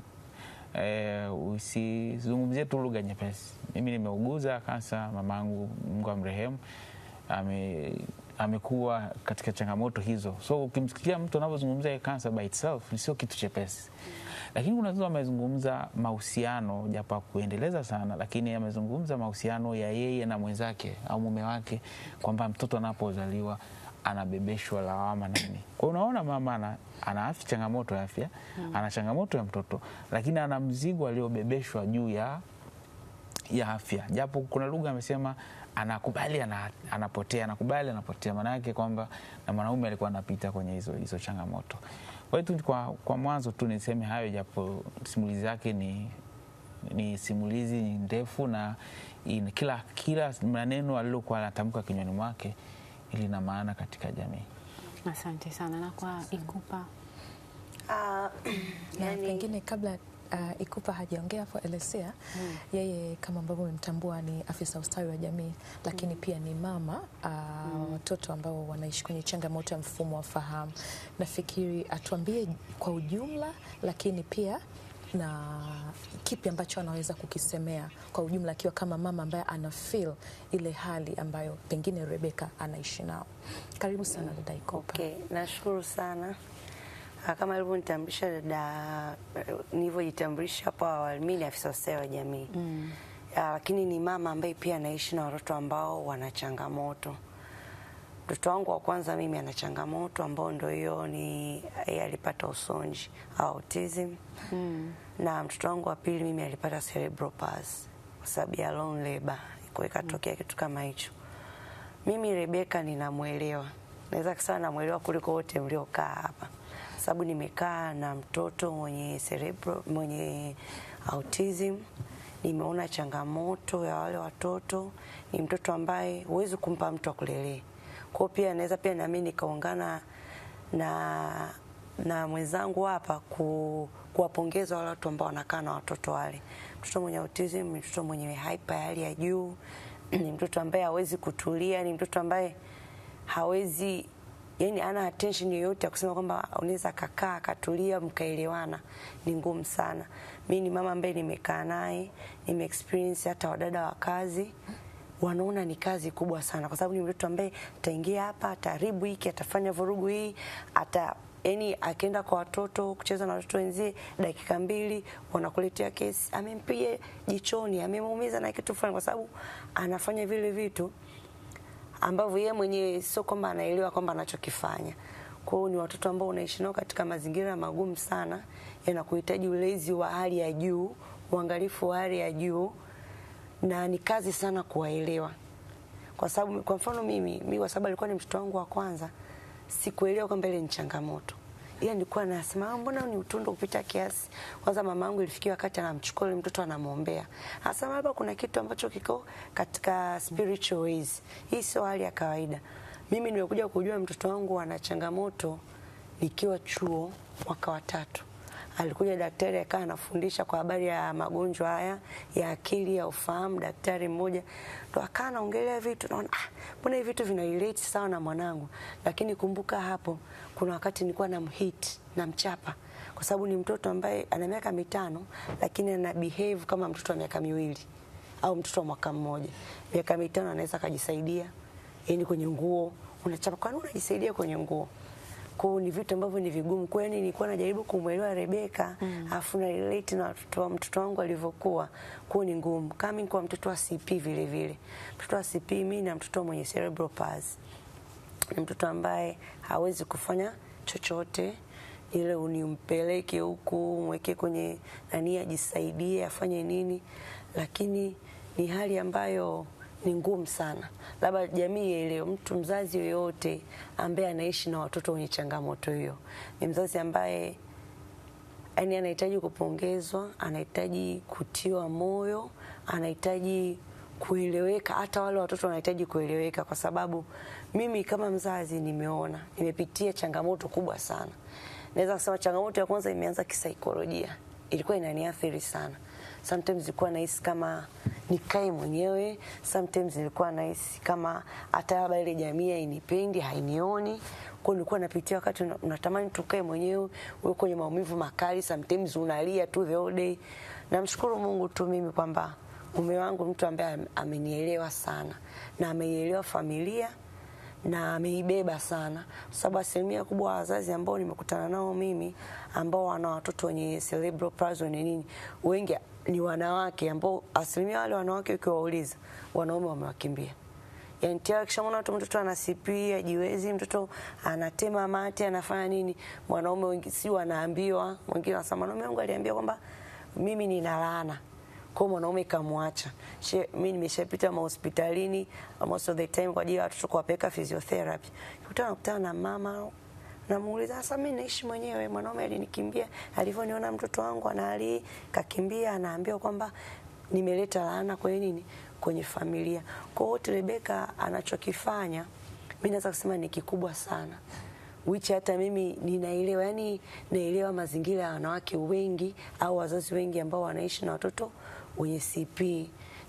usizungumzie tu lugha nyepesi. Mimi nimeuguza kansa, mamangu Mungu amrehemu amekuwa katika changamoto hizo. So ukimsikia mtu anapozungumzia kansa by itself sio kitu chepesi. Lakini unaweza amezungumza mahusiano, japo kuendeleza sana, lakini amezungumza mahusiano ya yeye na mwenzake au mume wake, kwamba mtoto anapozaliwa anabebeshwa lawama nini. Kwa unaona mama ana changamoto ya afya, ana changamoto ya mtoto, lakini ana mzigo aliobebeshwa juu ya afya. Japo kuna lugha amesema anakubali anapotea, anakubali anapotea, maana yake kwamba na mwanaume alikuwa anapita kwenye hizo changamoto. Kwa hiyo kwa mwanzo tu niseme hayo, japo simulizi yake ni simulizi ndefu, na kila maneno alilokuwa anatamka kinywani mwake lina maana katika jamii. Asante sana. Na kwa Ikupa, pengine kabla Ikupa hajaongea hapo Elesea, yeye kama ambavyo umemtambua ni afisa ustawi wa jamii, lakini pia ni mama watoto ambao wanaishi kwenye changamoto ya mfumo wa fahamu. Nafikiri atuambie kwa ujumla, lakini pia na kipi ambacho anaweza kukisemea kwa ujumla akiwa kama mama ambaye ana feel ile hali ambayo pengine Rebecca anaishi nao. Karibu sana dada Ikupa. Okay, nashukuru sana. Kama alivyonitambulisha dada, nilivyojitambulisha hapo awali, mimi ni afisa ustawi wa jamii. Lakini ni mama ambaye pia anaishi na watoto ambao wana changamoto. Mtoto wangu wa kwanza mimi ana changamoto ambao ndio hiyo alipata usonji au autism. Na mtoto wangu wa pili mimi alipata cerebral palsy kwa sababu ya long labor, kwa ikatokea kitu kama hicho. Mimi Rebecca ninamuelewa. Naweza kusema namuelewa kuliko wote mliokaa hapa. Sababu nimekaa na mtoto mwenye autism, nimeona changamoto ya wale watoto. Ni mtoto ambaye huwezi kumpa mtu akulelea. Kwa pia naweza pia na mimi nikaungana na mwenzangu hapa kuwapongeza wale watu ambao wanakaa na watoto wale. Mtoto mwenye autism ni mtoto mwenye hyper hali ya juu, ni mtoto ambaye hawezi kutulia, ni mtoto ambaye hawezi, yani ana attention yoyote ya kusema kwamba unaweza kakaa akatulia mkaelewana, ni ngumu sana. Mimi ni mama ambaye nimekaa naye, experience hata wadada wa kazi wanaona ni kazi kubwa sana, kwa sababu ni mtoto ambaye ataingia hapa, ataharibu hiki, atafanya vurugu hii, yani akienda kwa watoto kucheza na watoto wenzie, dakika 2 wanakuletea kesi, amempiga jichoni, amemuumiza na kitu fulani, kwa sababu anafanya vile vitu ambavyo yeye mwenyewe sio kwamba anaelewa kwamba anachokifanya. Kwa hiyo ni watoto ambao unaishi nao katika mazingira magumu sana, yanakuhitaji ulezi wa hali ya juu, uangalifu wa hali ya juu, na ni kazi sana kuwaelewa. Kwa sababu kwa mfano mimi kwa sababu alikuwa ni mtoto wangu wa kwanza, sikuelewa kwamba ile ni changamoto. Yeye nilikuwa nasema mbona ni utundu kupita kiasi. Kwanza mamangu ilifikia wakati anamchukua yule mtoto anamwombea. Anasema labda kuna kitu ambacho kiko katika spiritual ways. Hii sio hali ya kawaida. Mimi nimekuja kujua mtoto wangu ana changamoto nikiwa chuo mwaka wa 3. Alikuja daktari akawa anafundisha kwa habari ya magonjwa haya ya akili ya ufahamu. Daktari mmoja ndo akawa anaongelea vitu, naona mbona hivi vitu vina relate sawa na mwanangu. Lakini kumbuka hapo kuna wakati nilikuwa namhit na mchapa kwa sababu ni mtoto ambaye ana miaka 5 lakini ana behave kama mtoto wa miaka 2 au mtoto wa mwaka mmoja. Miaka 5 anaweza kujisaidia yani kwenye nguo, unachapa kwa nini unajisaidia kwenye nguo? Kwa ni vitu ambavyo ni vigumu. Kwa hiyo nilikuwa najaribu kumuelewa Rebeka, afu na relate na mtoto wangu alivyokuwa. Kwa ni ngumu. Kama kwa mtoto wa CP vile vile. Mtoto wa CP mimi na mtoto mwenye cerebral palsy. Ni mtoto ambaye hawezi kufanya chochote ile unimpeleke huku mweke kwenye nani ajisaidie afanye nini, lakini ni hali ambayo ni ngumu sana. Labda jamii ile mtu mzazi yoyote ambaye anaishi na watoto wenye changamoto hiyo ni mzazi ambaye yani anahitaji kupongezwa, anahitaji kutiwa moyo, anahitaji kueleweka. Hata wale watoto wanahitaji kueleweka kwa sababu mimi kama mzazi nimepitia changamoto kubwa sana. Naweza kusema changamoto ya kwanza imeanza kisaikolojia. Ilikuwa inaniathiri sana. Sometimes nilikuwa nahisi kama nikae mwenyewe, sometimes nilikuwa nahisi kama hata labda ile jamii hainipendi, hainioni. Kwa nilikuwa napitia wakati unatamani tukae mwenyewe, uwe kwenye maumivu makali, sometimes unalia tu the whole day. Namshukuru Mungu tu mimi kwamba mume wangu mtu ambaye amenielewa sana na ameielewa familia na ameibeba sana, sababu asilimia kubwa wa wazazi ambao nimekutana nao mimi ambao wana watoto wenye cerebral palsy ni nini, wengi ni wanawake ambao asilimia wale wanawake ukiwauliza wanaume wamewakimbia. Yani tayari kishamona mtoto ana CP ajiwezi, mtoto anatema mate, anafanya nini, mwanaume wengi si wanaambiwa, wengine wanasema mwanaume wangu aliambia kwamba mimi nina laana. Kwa mwanaume kamwacha. Mimi nimeshapita hospitalini most of the time kwa ajili ya watoto kuwapeleka physiotherapy. Nakutana na mama namuuliza sasa mimi naishi mwenyewe, mwanaume alinikimbia, alivyoniona mtoto wangu anali kakimbia, anaambiwa kwamba nimeleta laana kwa nini kwenye familia. Kwa hiyo Rebeka anachokifanya mimi naweza kusema ni kikubwa sana. Which hata mimi ninaelewa, yani naelewa mazingira ya wanawake wengi au wazazi wengi ambao wanaishi na watoto wenye CP.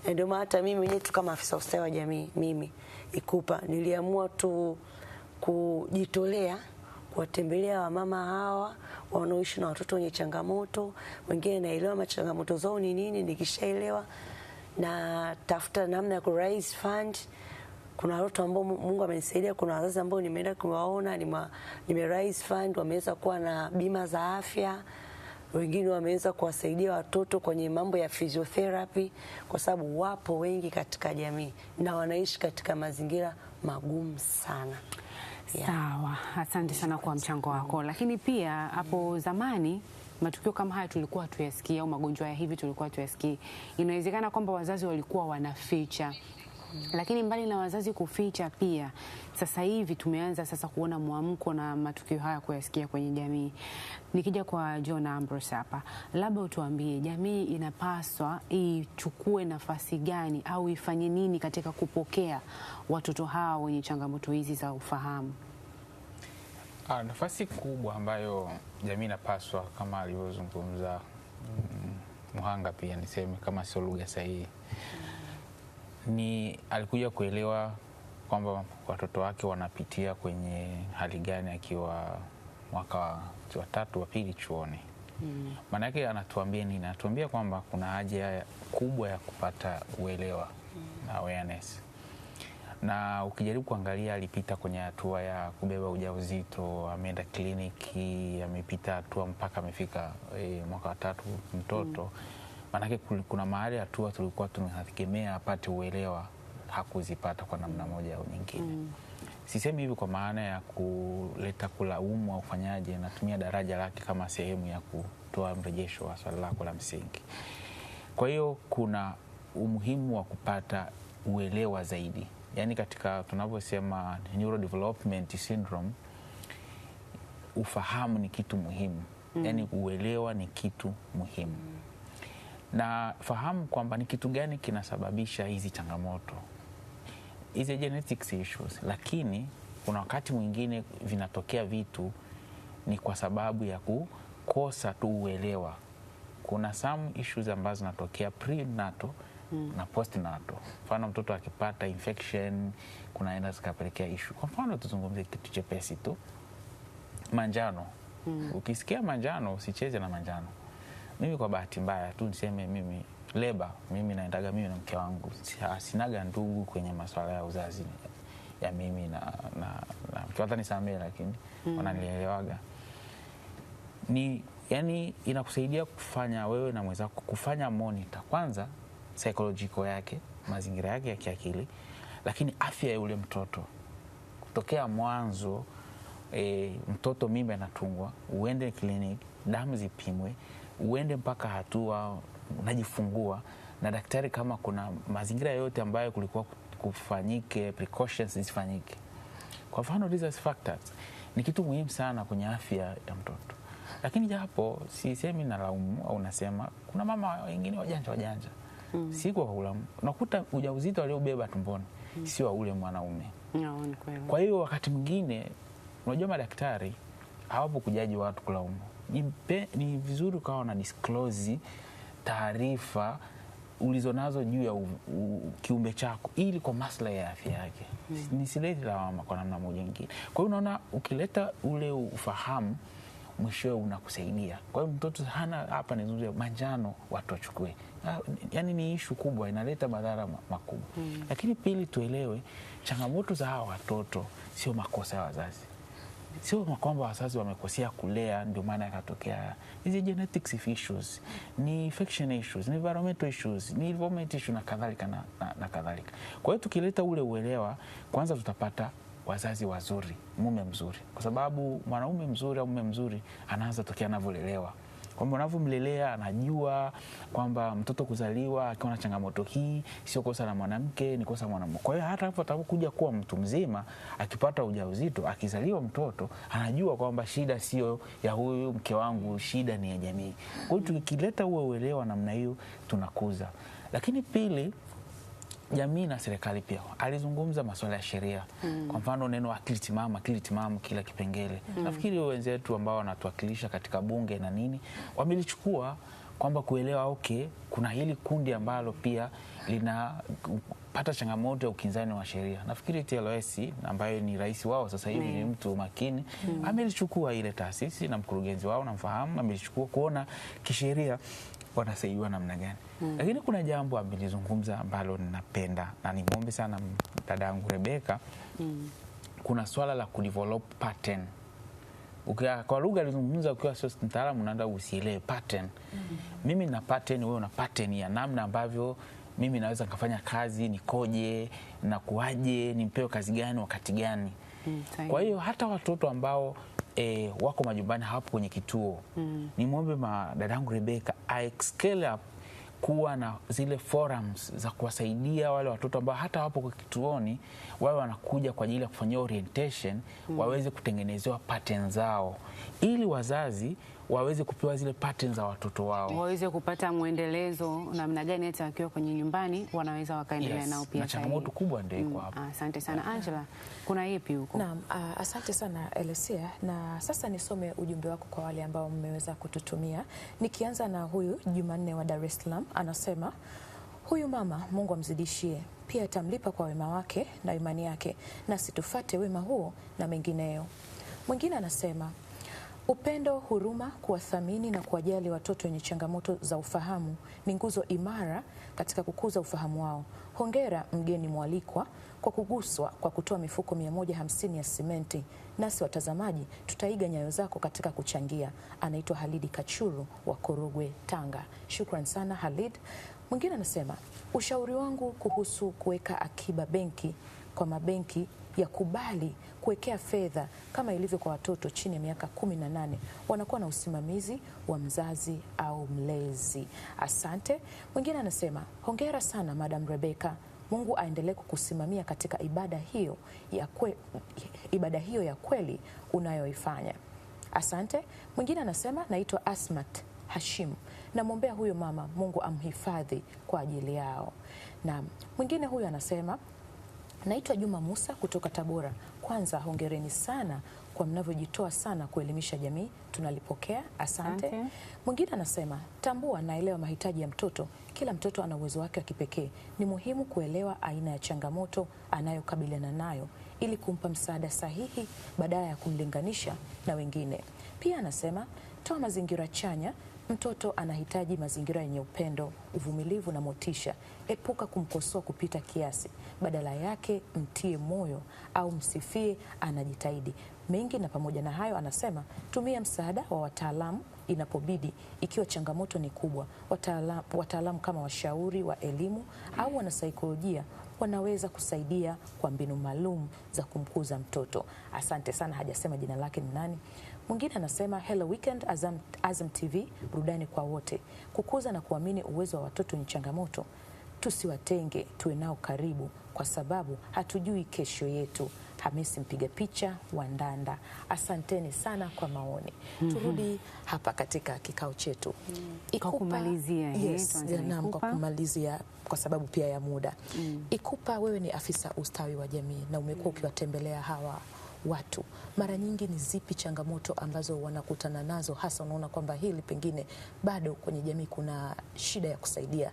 Na ndio maana hata mimi mwenyewe tu kama afisa ustawi wa jamii mimi Ikupa niliamua tu kujitolea kuwatembelea wamama hawa wanaoishi na watoto wenye changamoto. Wengine naelewa changamoto zao ni nini, nikishaelewa na tafuta namna ya ku raise fund. Kuna watoto ambao Mungu amenisaidia, kuna wazazi ambao nimeenda kuwaona, nime raise fund, wameweza kuwa na bima za afya. Wengine wameweza kuwasaidia watoto kwenye mambo ya physiotherapy kwa sababu wapo wengi katika jamii na wanaishi katika mazingira magumu sana. Yeah. Sawa, asante sana kwa mchango wako. Lakini pia hapo zamani matukio kama haya tulikuwa tuyasikia, au magonjwa ya hivi tulikuwa tuyasikia. Inawezekana kwamba wazazi walikuwa wanaficha. Lakini mbali na wazazi kuficha pia, sasa hivi tumeanza sasa kuona mwamko na matukio haya kuyasikia kwenye jamii. Nikija kwa John Ambrose hapa, labda utuambie jamii inapaswa ichukue nafasi gani au ifanye nini katika kupokea watoto hawa wenye changamoto hizi za ufahamu? Nafasi kubwa ambayo jamii inapaswa, kama alivyozungumza Muhanga, pia niseme kama sio lugha sahihi, ni alikuja kuelewa kwamba watoto wake wanapitia kwenye hali gani akiwa mwaka wa 3 wa pili chuoni. Maana yake anatuambia nini? Anatuambia kwamba kuna haja kubwa ya kupata uelewa na awareness. Na ukijaribu kuangalia, alipita kwenye hatua ya kubeba ujauzito, ameenda kliniki, amepita hatua mpaka amefika mwaka wa 3 mtoto. Manake kuna mahali hatua tulikuwa tunategemea apate uelewa, hakuzipata kwa namna moja au nyingine. Sisemi hivi kwa maana ya kuleta kulaumu au kufanyaje, natumia daraja lake kama sehemu ya kutoa mrejesho wa swali lako la msingi. Kwa hiyo kuna umuhimu wa kupata uelewa zaidi. Yaani katika tunavyosema neurodevelopment syndrome, ufahamu ni kitu muhimu. Yani uelewa ni kitu muhimu. Na fahamu kwamba ni kitu gani kinasababisha hizi changamoto. Hizi genetics issues, lakini kuna wakati mwingine vinatokea vitu ni kwa sababu ya kukosa tu uelewa. Kuna some issues ambazo zinatokea prenatal na postnatal. Mfano mtoto akipata infection, kuna aina zikapelekea issue. Kwa mfano tuzungumzie kitu chepesi tu. Manjano. Ukisikia manjano usicheze na manjano. Mimi kwa bahati mbaya tu niseme mimi naendaga mimi na mke wangu. Sinaga ndugu kwenye masuala ya uzazi ya mimi na mke wangu nisamee, lakini wananielewaga. Yani inakusaidia kufanya wewe na mwenzako kufanya monitor kwanza psychological yake, mazingira yake ya kiakili, lakini afya ya yule mtoto. Kutokea mwanzo mtoto mimba anatungwa, uende kliniki, damu zipimwe, uende mpaka hatua unajifungua, na daktari kama kuna mazingira yote ambayo kulikuwa kufanyike, precautions zifanyike. Kwa mfano these factors ni kitu muhimu sana kwenye afya ya mtoto. Lakini japo sisemi na laumu au nasema kuna mama wengine wajanja. Si kwa kulaumu. Unakuta ujauzito aliobeba tumboni sio ule mwanaume. Kwa hiyo wakati mwingine unajua madaktari hawapo kujaji watu kulaumu. Ni vizuri ukawa na disclose taarifa ulizonazo juu ya kiumbe chako ili kwa maslahi ya afya yake. Nisilete lawama kwa namna moja nyingine. Kwa hiyo unaona ukileta ule ufahamu mwishowe unakusaidia. Kwa hiyo mtoto hana hapa nizungumzia manjano watu wachukue. Yani ni issue kubwa, inaleta madhara makubwa. Lakini pili tuelewe changamoto za hawa watoto sio makosa ya wazazi. Sio kwamba wazazi wamekosea kulea ndio maana yakatokea. Hizi genetics issues, ni infection issues, ni environmental issues, ni environment issue na kadhalika na kadhalika. Kwa hiyo tukileta ule uelewa, kwanza tutapata wazazi wazuri, mume mzuri. Kwa sababu mwanaume mzuri au mume mzuri anaanza tokea anavyolelewa. Kwamba unavyomlelea anajua kwamba mtoto kuzaliwa akiwa na changamoto hii sio kosa la mwanamke, ni kosa la mwanamume. Kwa hiyo hata hapo atakapokuja kuwa mtu mzima, akipata ujauzito, akizaliwa mtoto, anajua kwamba shida sio ya huyu mke wangu, shida ni ya jamii. Kwa hiyo tukileta uelewa namna hiyo tunakuza. Lakini pili, jamii na serikali pia alizungumza masuala ya sheria. Kwa mfano neno akili timamu kila kipengele. Nafikiri wenzetu ambao wanatuwakilisha katika bunge na nini wamelichukua kwamba kuelewa kuna hili kundi ambalo pia linapata changamoto ya ukinzani wa sheria. Nafikiri TLS ambayo ni rais wao sasa hivi ni mtu makini, amelichukua ile taasisi na mkurugenzi wao namfahamu, amelichukua kuona kisheria wanasaidiwa namna gani. Lakini kuna jambo amelizungumza ambalo ninapenda na nimwombe sana dadangu Rebecca. Kuna swala la kudevelop pattern. Kwa lugha alizungumza ukiwa sio mtaalamu unaenda usielewe pattern. Mimi na pattern, wewe una pattern ya namna ambavyo mimi naweza nikafanya kazi, nikoje, na kuaje, nimpewe kazi gani wakati gani. Kwa hiyo hata watoto ambao wako majumbani hapo kwenye kituo, nimwombe dadangu Rebecca scale up kuwa na zile forums za kuwasaidia wale watoto ambao hata wapo kwa kituoni, wao wanakuja kwa ajili ya kufanyia orientation, waweze kutengenezewa pattern zao ili wazazi waweze kupewa zile patterns za watoto wao, waweze kupata mwendelezo namna gani hata wakiwa kwenye nyumbani wanaweza wakaendelea nao pia. Na changamoto kubwa ndio iko hapo. Asante sana Angela, kuna ipi huko? Naam, asante sana Elesia, na sasa nisome ujumbe wako kwa wale ambao mmeweza kututumia. Nikianza na huyu Jumanne wa Dar es Salaam, anasema huyu mama Mungu amzidishie, pia atamlipa kwa wema wake na imani yake, na situfate wema huo na mengineyo. Mwingine anasema upendo, huruma, kuwathamini na kuwajali watoto wenye changamoto za ufahamu ni nguzo imara katika kukuza ufahamu wao. Hongera mgeni mwalikwa kwa kuguswa kwa kutoa mifuko 150 ya simenti. Nasi watazamaji tutaiga nyayo zako katika kuchangia. Anaitwa Halidi Kachuru wa Korogwe, Tanga. Shukran sana Halid. Mwingine anasema ushauri wangu kuhusu kuweka akiba benki, kwa mabenki ya kubali kuwekea fedha kama ilivyo kwa watoto chini ya miaka 18, wanakuwa na usimamizi wa mzazi au mlezi. Asante. Mwingine anasema hongera sana Madam Rebecca, Mungu aendelee kukusimamia katika ibada hiyo ya kweli unayoifanya. asante. Mwingine anasema naitwa Asmat Hashim, namwombea huyo mama, Mungu amhifadhi kwa ajili yao. Na mwingine huyo anasema naitwa Juma Musa kutoka Tabora. Kwanza hongereni sana kwa mnavyojitoa sana kuelimisha jamii, tunalipokea, asante. Mwingine anasema tambua, naelewa mahitaji ya mtoto, kila mtoto ana uwezo wake wa kipekee. Ni muhimu kuelewa aina ya changamoto anayokabiliana nayo ili kumpa msaada sahihi badala ya kumlinganisha na wengine. Pia anasema toa mazingira chanya, mtoto anahitaji mazingira yenye upendo, uvumilivu na motisha. Epuka kumkosoa kupita kiasi, badala yake mtie moyo au msifie anajitahidi. Mengi na pamoja na hayo, anasema tumia msaada wa wataalamu inapobidi, ikiwa changamoto ni kubwa. Wataalamu kama washauri wa elimu au wanasaikolojia wanaweza kusaidia kwa mbinu maalum za kumkuza mtoto. Asante sana, hajasema jina lake ni nani. Mwingine anasema hello weekend Azam TV, burudani kwa wote. Kukuza na kuamini uwezo wa watoto ni changamoto. Tusiwatenge, tuwe nao karibu kwa sababu hatujui kesho yetu. Hamisi mpiga picha wa Ndanda. Asanteni sana kwa maoni. Turudi hapa katika kikao chetu. Kwa kumalizia, kwa kumalizia kwa sababu pia ya muda. Ikupa, wewe ni afisa ustawi wa jamii na umekuwa ukiwatembelea hawa watu. Mara nyingi ni zipi changamoto ambazo wanakutana nazo, hasa unaona kwamba hili pengine bado kwenye jamii kuna shida ya kusaidia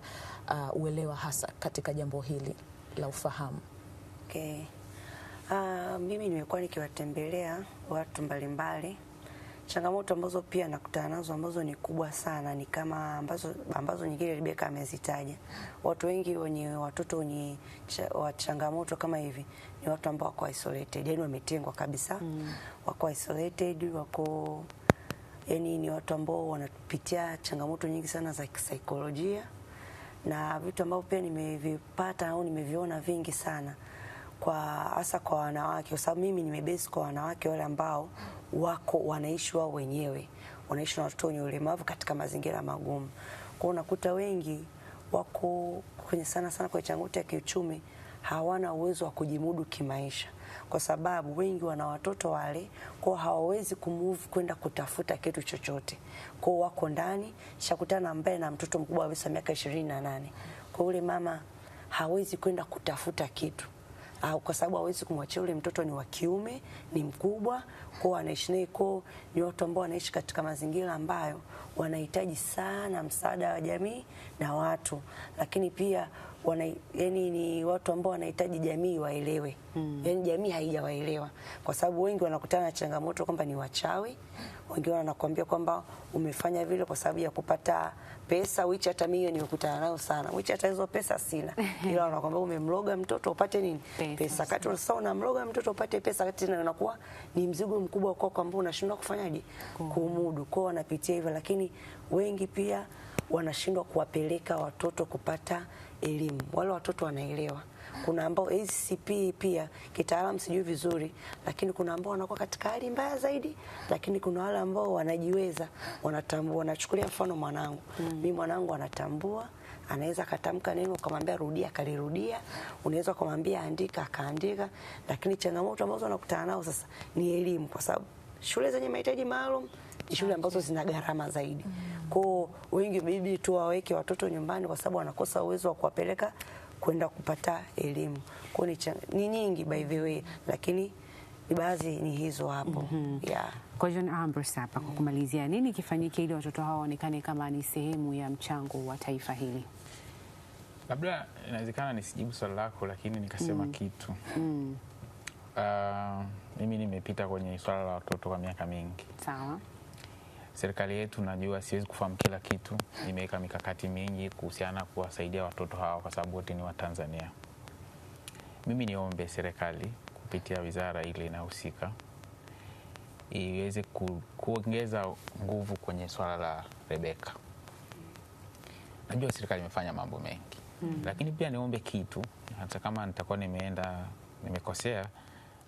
uelewa hasa katika jambo hili la ufahamu? Okay. Mimi nimekuwa nikiwatembelea watu mbalimbali. Changamoto ambazo pia nakutana nazo ambazo ni kubwa sana ni kama ambazo nyingine Rebecca amezitaja. Watu wengi wenye watoto wenye changamoto kama hivi ni watu ambao wako isolated, yani wametengwa kabisa. Wako isolated, yani ni watu ambao wanapitia changamoto nyingi sana za kisaikolojia, na vitu ambavyo pia nimevipata au nimeviona vingi sana hasa kwa wanawake, kwa sababu mimi nimebase kwa wanawake wale ambao wanaishi wao wenyewe, wanaishi na watoto wenye ulemavu katika mazingira magumu. Kwa unakuta wengi wako kwenye sana kwa changamoto ya kiuchumi, hawana uwezo wa kujimudu kimaisha, kwa sababu wengi wana watoto wale, kwa hawawezi kumove kwenda kutafuta kitu chochote. Kwa wako ndani, shakutana ambaye na mtoto mkubwa kabisa miaka 28. Kwa ule mama hawezi kwenda kutafuta kitu, kwa sababu hawezi kumwachia ule mtoto, ni wa kiume, ni mkubwa, kwa anaishi naye. Kwa ni watu ambao wanaishi katika mazingira ambayo wanahitaji sana msaada wa jamii na watu, lakini pia yani ni watu ambao wanahitaji jamii waelewe. Yani jamii haijawaelewa, kwa sababu wengi wanakutana na changamoto kwamba ni wachawi. Wengine wanakuambia kwamba umefanya vile kwa sababu ya kupata pesa, which hata mimi nimekutana nayo sana. Which hata hizo pesa sina. Ila wanakuambia umemloga mtoto upate nini? Pesa. Kati unasema unamloga mtoto upate pesa, kati na unakuwa ni mzigo mkubwa kwako ambao unashindwa kufanyaje? Kumudu. Kwa wanapitia hivyo, lakini wengi pia wanashindwa kuwapeleka watoto kupata elimu. Wale watoto wanaelewa. Kuna ambao ACP pia kitaalamu sijui vizuri, lakini kuna ambao wanakuwa katika hali mbaya zaidi, lakini kuna wale ambao wanajiweza, wanatambua. Nachukulia mfano mwanangu. Mimi mwanangu anatambua, anaweza katamka neno ukamwambia rudia akalirudia, unaweza kumwambia andika akaandika, lakini changamoto ambazo wanakutana nao sasa ni elimu, kwa sababu shule zenye mahitaji maalum ni shule ambazo zina gharama zaidi. Kwa wengi bibi tu waweke watoto nyumbani kwa sababu wanakosa uwezo wa kuwapeleka kwenda kupata elimu. Kwa ni nyingi by the way, lakini baadhi ni hizo hapo. Kwa John Ambrose hapa, kwa kumalizia, nini kifanyike ili watoto hao waonekane kama ni sehemu ya mchango wa taifa hili? Labda inawezekana nisijibu swali lako, lakini nikasema kitu. Mimi nimepita kwenye swala la watoto kwa miaka mingi. Sawa. Serikali yetu, najua siwezi kufahamu kila kitu, imeweka mikakati mingi kuhusiana kuwasaidia watoto hawa kwa sababu wote ni Watanzania. Mimi niombe serikali kupitia wizara ile inahusika iweze kuongeza nguvu kwenye swala la Rebecca. Najua serikali imefanya mambo mengi, lakini pia niombe kitu, hata kama nitakuwa nimekosea,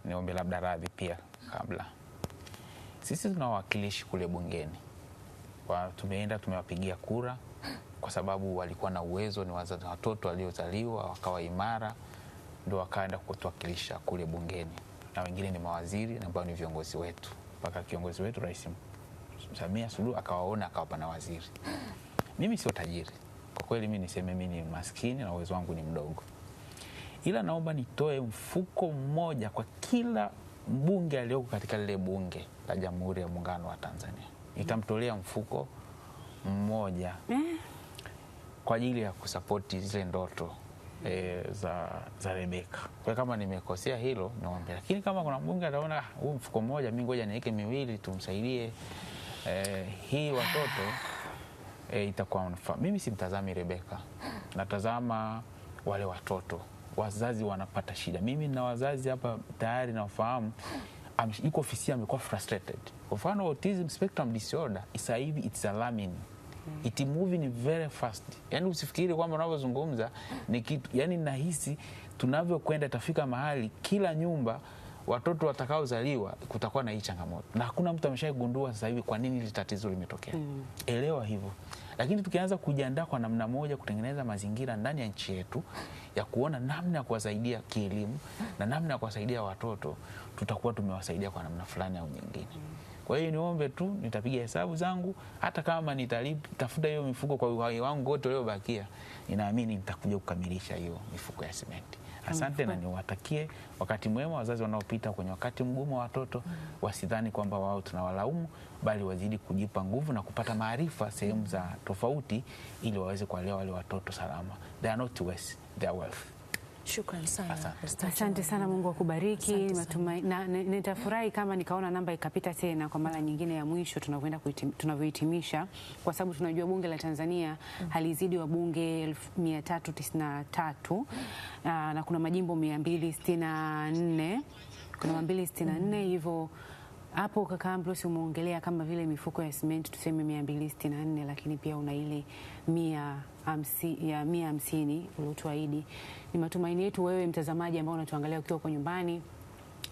niombe labda radhi pia kabla. Sisi tuna wawakilishi kule bungeni. Tumeenda tumewapigia kura kwa sababu walikuwa na uwezo, ni watoto waliozaliwa wakawa imara, ndio wakaenda kutuwakilisha kule bungeni, na wengine ni mawaziri na ambao ni viongozi wetu. mpaka kiongozi wetu Rais Samia Suluhu akawaona, akawapa na waziri. Mimi sio tajiri kwa kweli, mimi niseme mimi ni maskini na uwezo wangu ni mdogo, ila naomba nitoe mfuko mmoja kwa kila mbunge aliyoko katika lile bunge la Jamhuri ya Muungano wa Tanzania. Nitamtolea mfuko mmoja kwa ajili ya kusapoti zile ndoto za Rebeka. Kwa kama nimekosea hilo naomba, lakini kama kuna mbunge ataona huu mfuko mmoja, mimi ngoja niweke miwili tumsaidie hii watoto, itakuwa manufaa. Mimi simtazami Rebeka, natazama wale watoto. Wazazi wanapata shida. Mimi na wazazi hapa tayari nafahamu, yuko ofisi amekuwa frustrated. Kwa mfano autism spectrum disorder sasa hivi it's alarming. It moving very fast. Yani usifikiri kwamba unavyozungumza ni kitu, yani nahisi tunavyokwenda tafika mahali kila nyumba watoto watakaozaliwa kutakuwa na hii changamoto. Na hakuna mtu ameshagundua sasa hivi kwa nini hili tatizo limetokea. Elewa hivyo. Lakini tukianza kujiandaa kwa namna moja kutengeneza mazingira ndani ya nchi yetu ya kuona namna ya kuwasaidia kielimu na namna ya kuwasaidia watoto, tutakuwa tumewasaidia kwa namna fulani au nyingine. Kwa hiyo niombe tu, nitapiga hesabu zangu, hata kama nitafuta hiyo mifuko kwa uhai wangu wote uliobakia, ninaamini nitakuja kukamilisha hiyo mifuko ya simenti. Asante na niwatakie wakati mwema wazazi wanaopita kwenye wakati mgumu wa watoto. Wasidhani kwamba wao tunawalaumu, bali wazidi kujipa nguvu na kupata maarifa sehemu za tofauti ili waweze kuwalea wale watoto salama. They are not waste, they are wealth. Shukrani sana. Asante sana, Mungu akubariki. Nitafurahi kama nikaona namba ikapita tena kwa mara nyingine ya mwisho tunavyoenda tunavyohitimisha, kwa sababu tunajua bunge la Tanzania halizidi wabunge 393 na kuna majimbo 264, kuna 264 hivyo. Hapo kaka Ambrose umeongelea kama vile mifuko ya simenti tuseme 264, lakini pia una ile 150 uliotuahidi. Ni matumaini yetu wewe mtazamaji ambao unatuangalia ukiwa kwa nyumbani,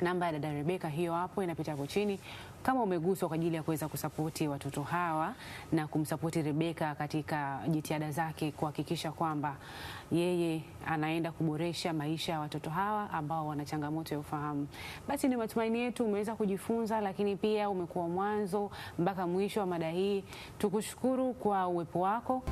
namba ya dada Rebeka hiyo hapo inapita hapo chini, kama umeguswa kwa ajili ya kuweza kusapoti watoto hawa na kumsapoti Rebeka katika jitihada zake kuhakikisha kwamba yeye anaenda kuboresha maisha ya watoto hawa ambao wana changamoto ya ufahamu. Basi ni matumaini yetu umeweza kujifunza, lakini pia umekuwa mwanzo mpaka mwisho wa mada hii. Tukushukuru kwa uwepo wako.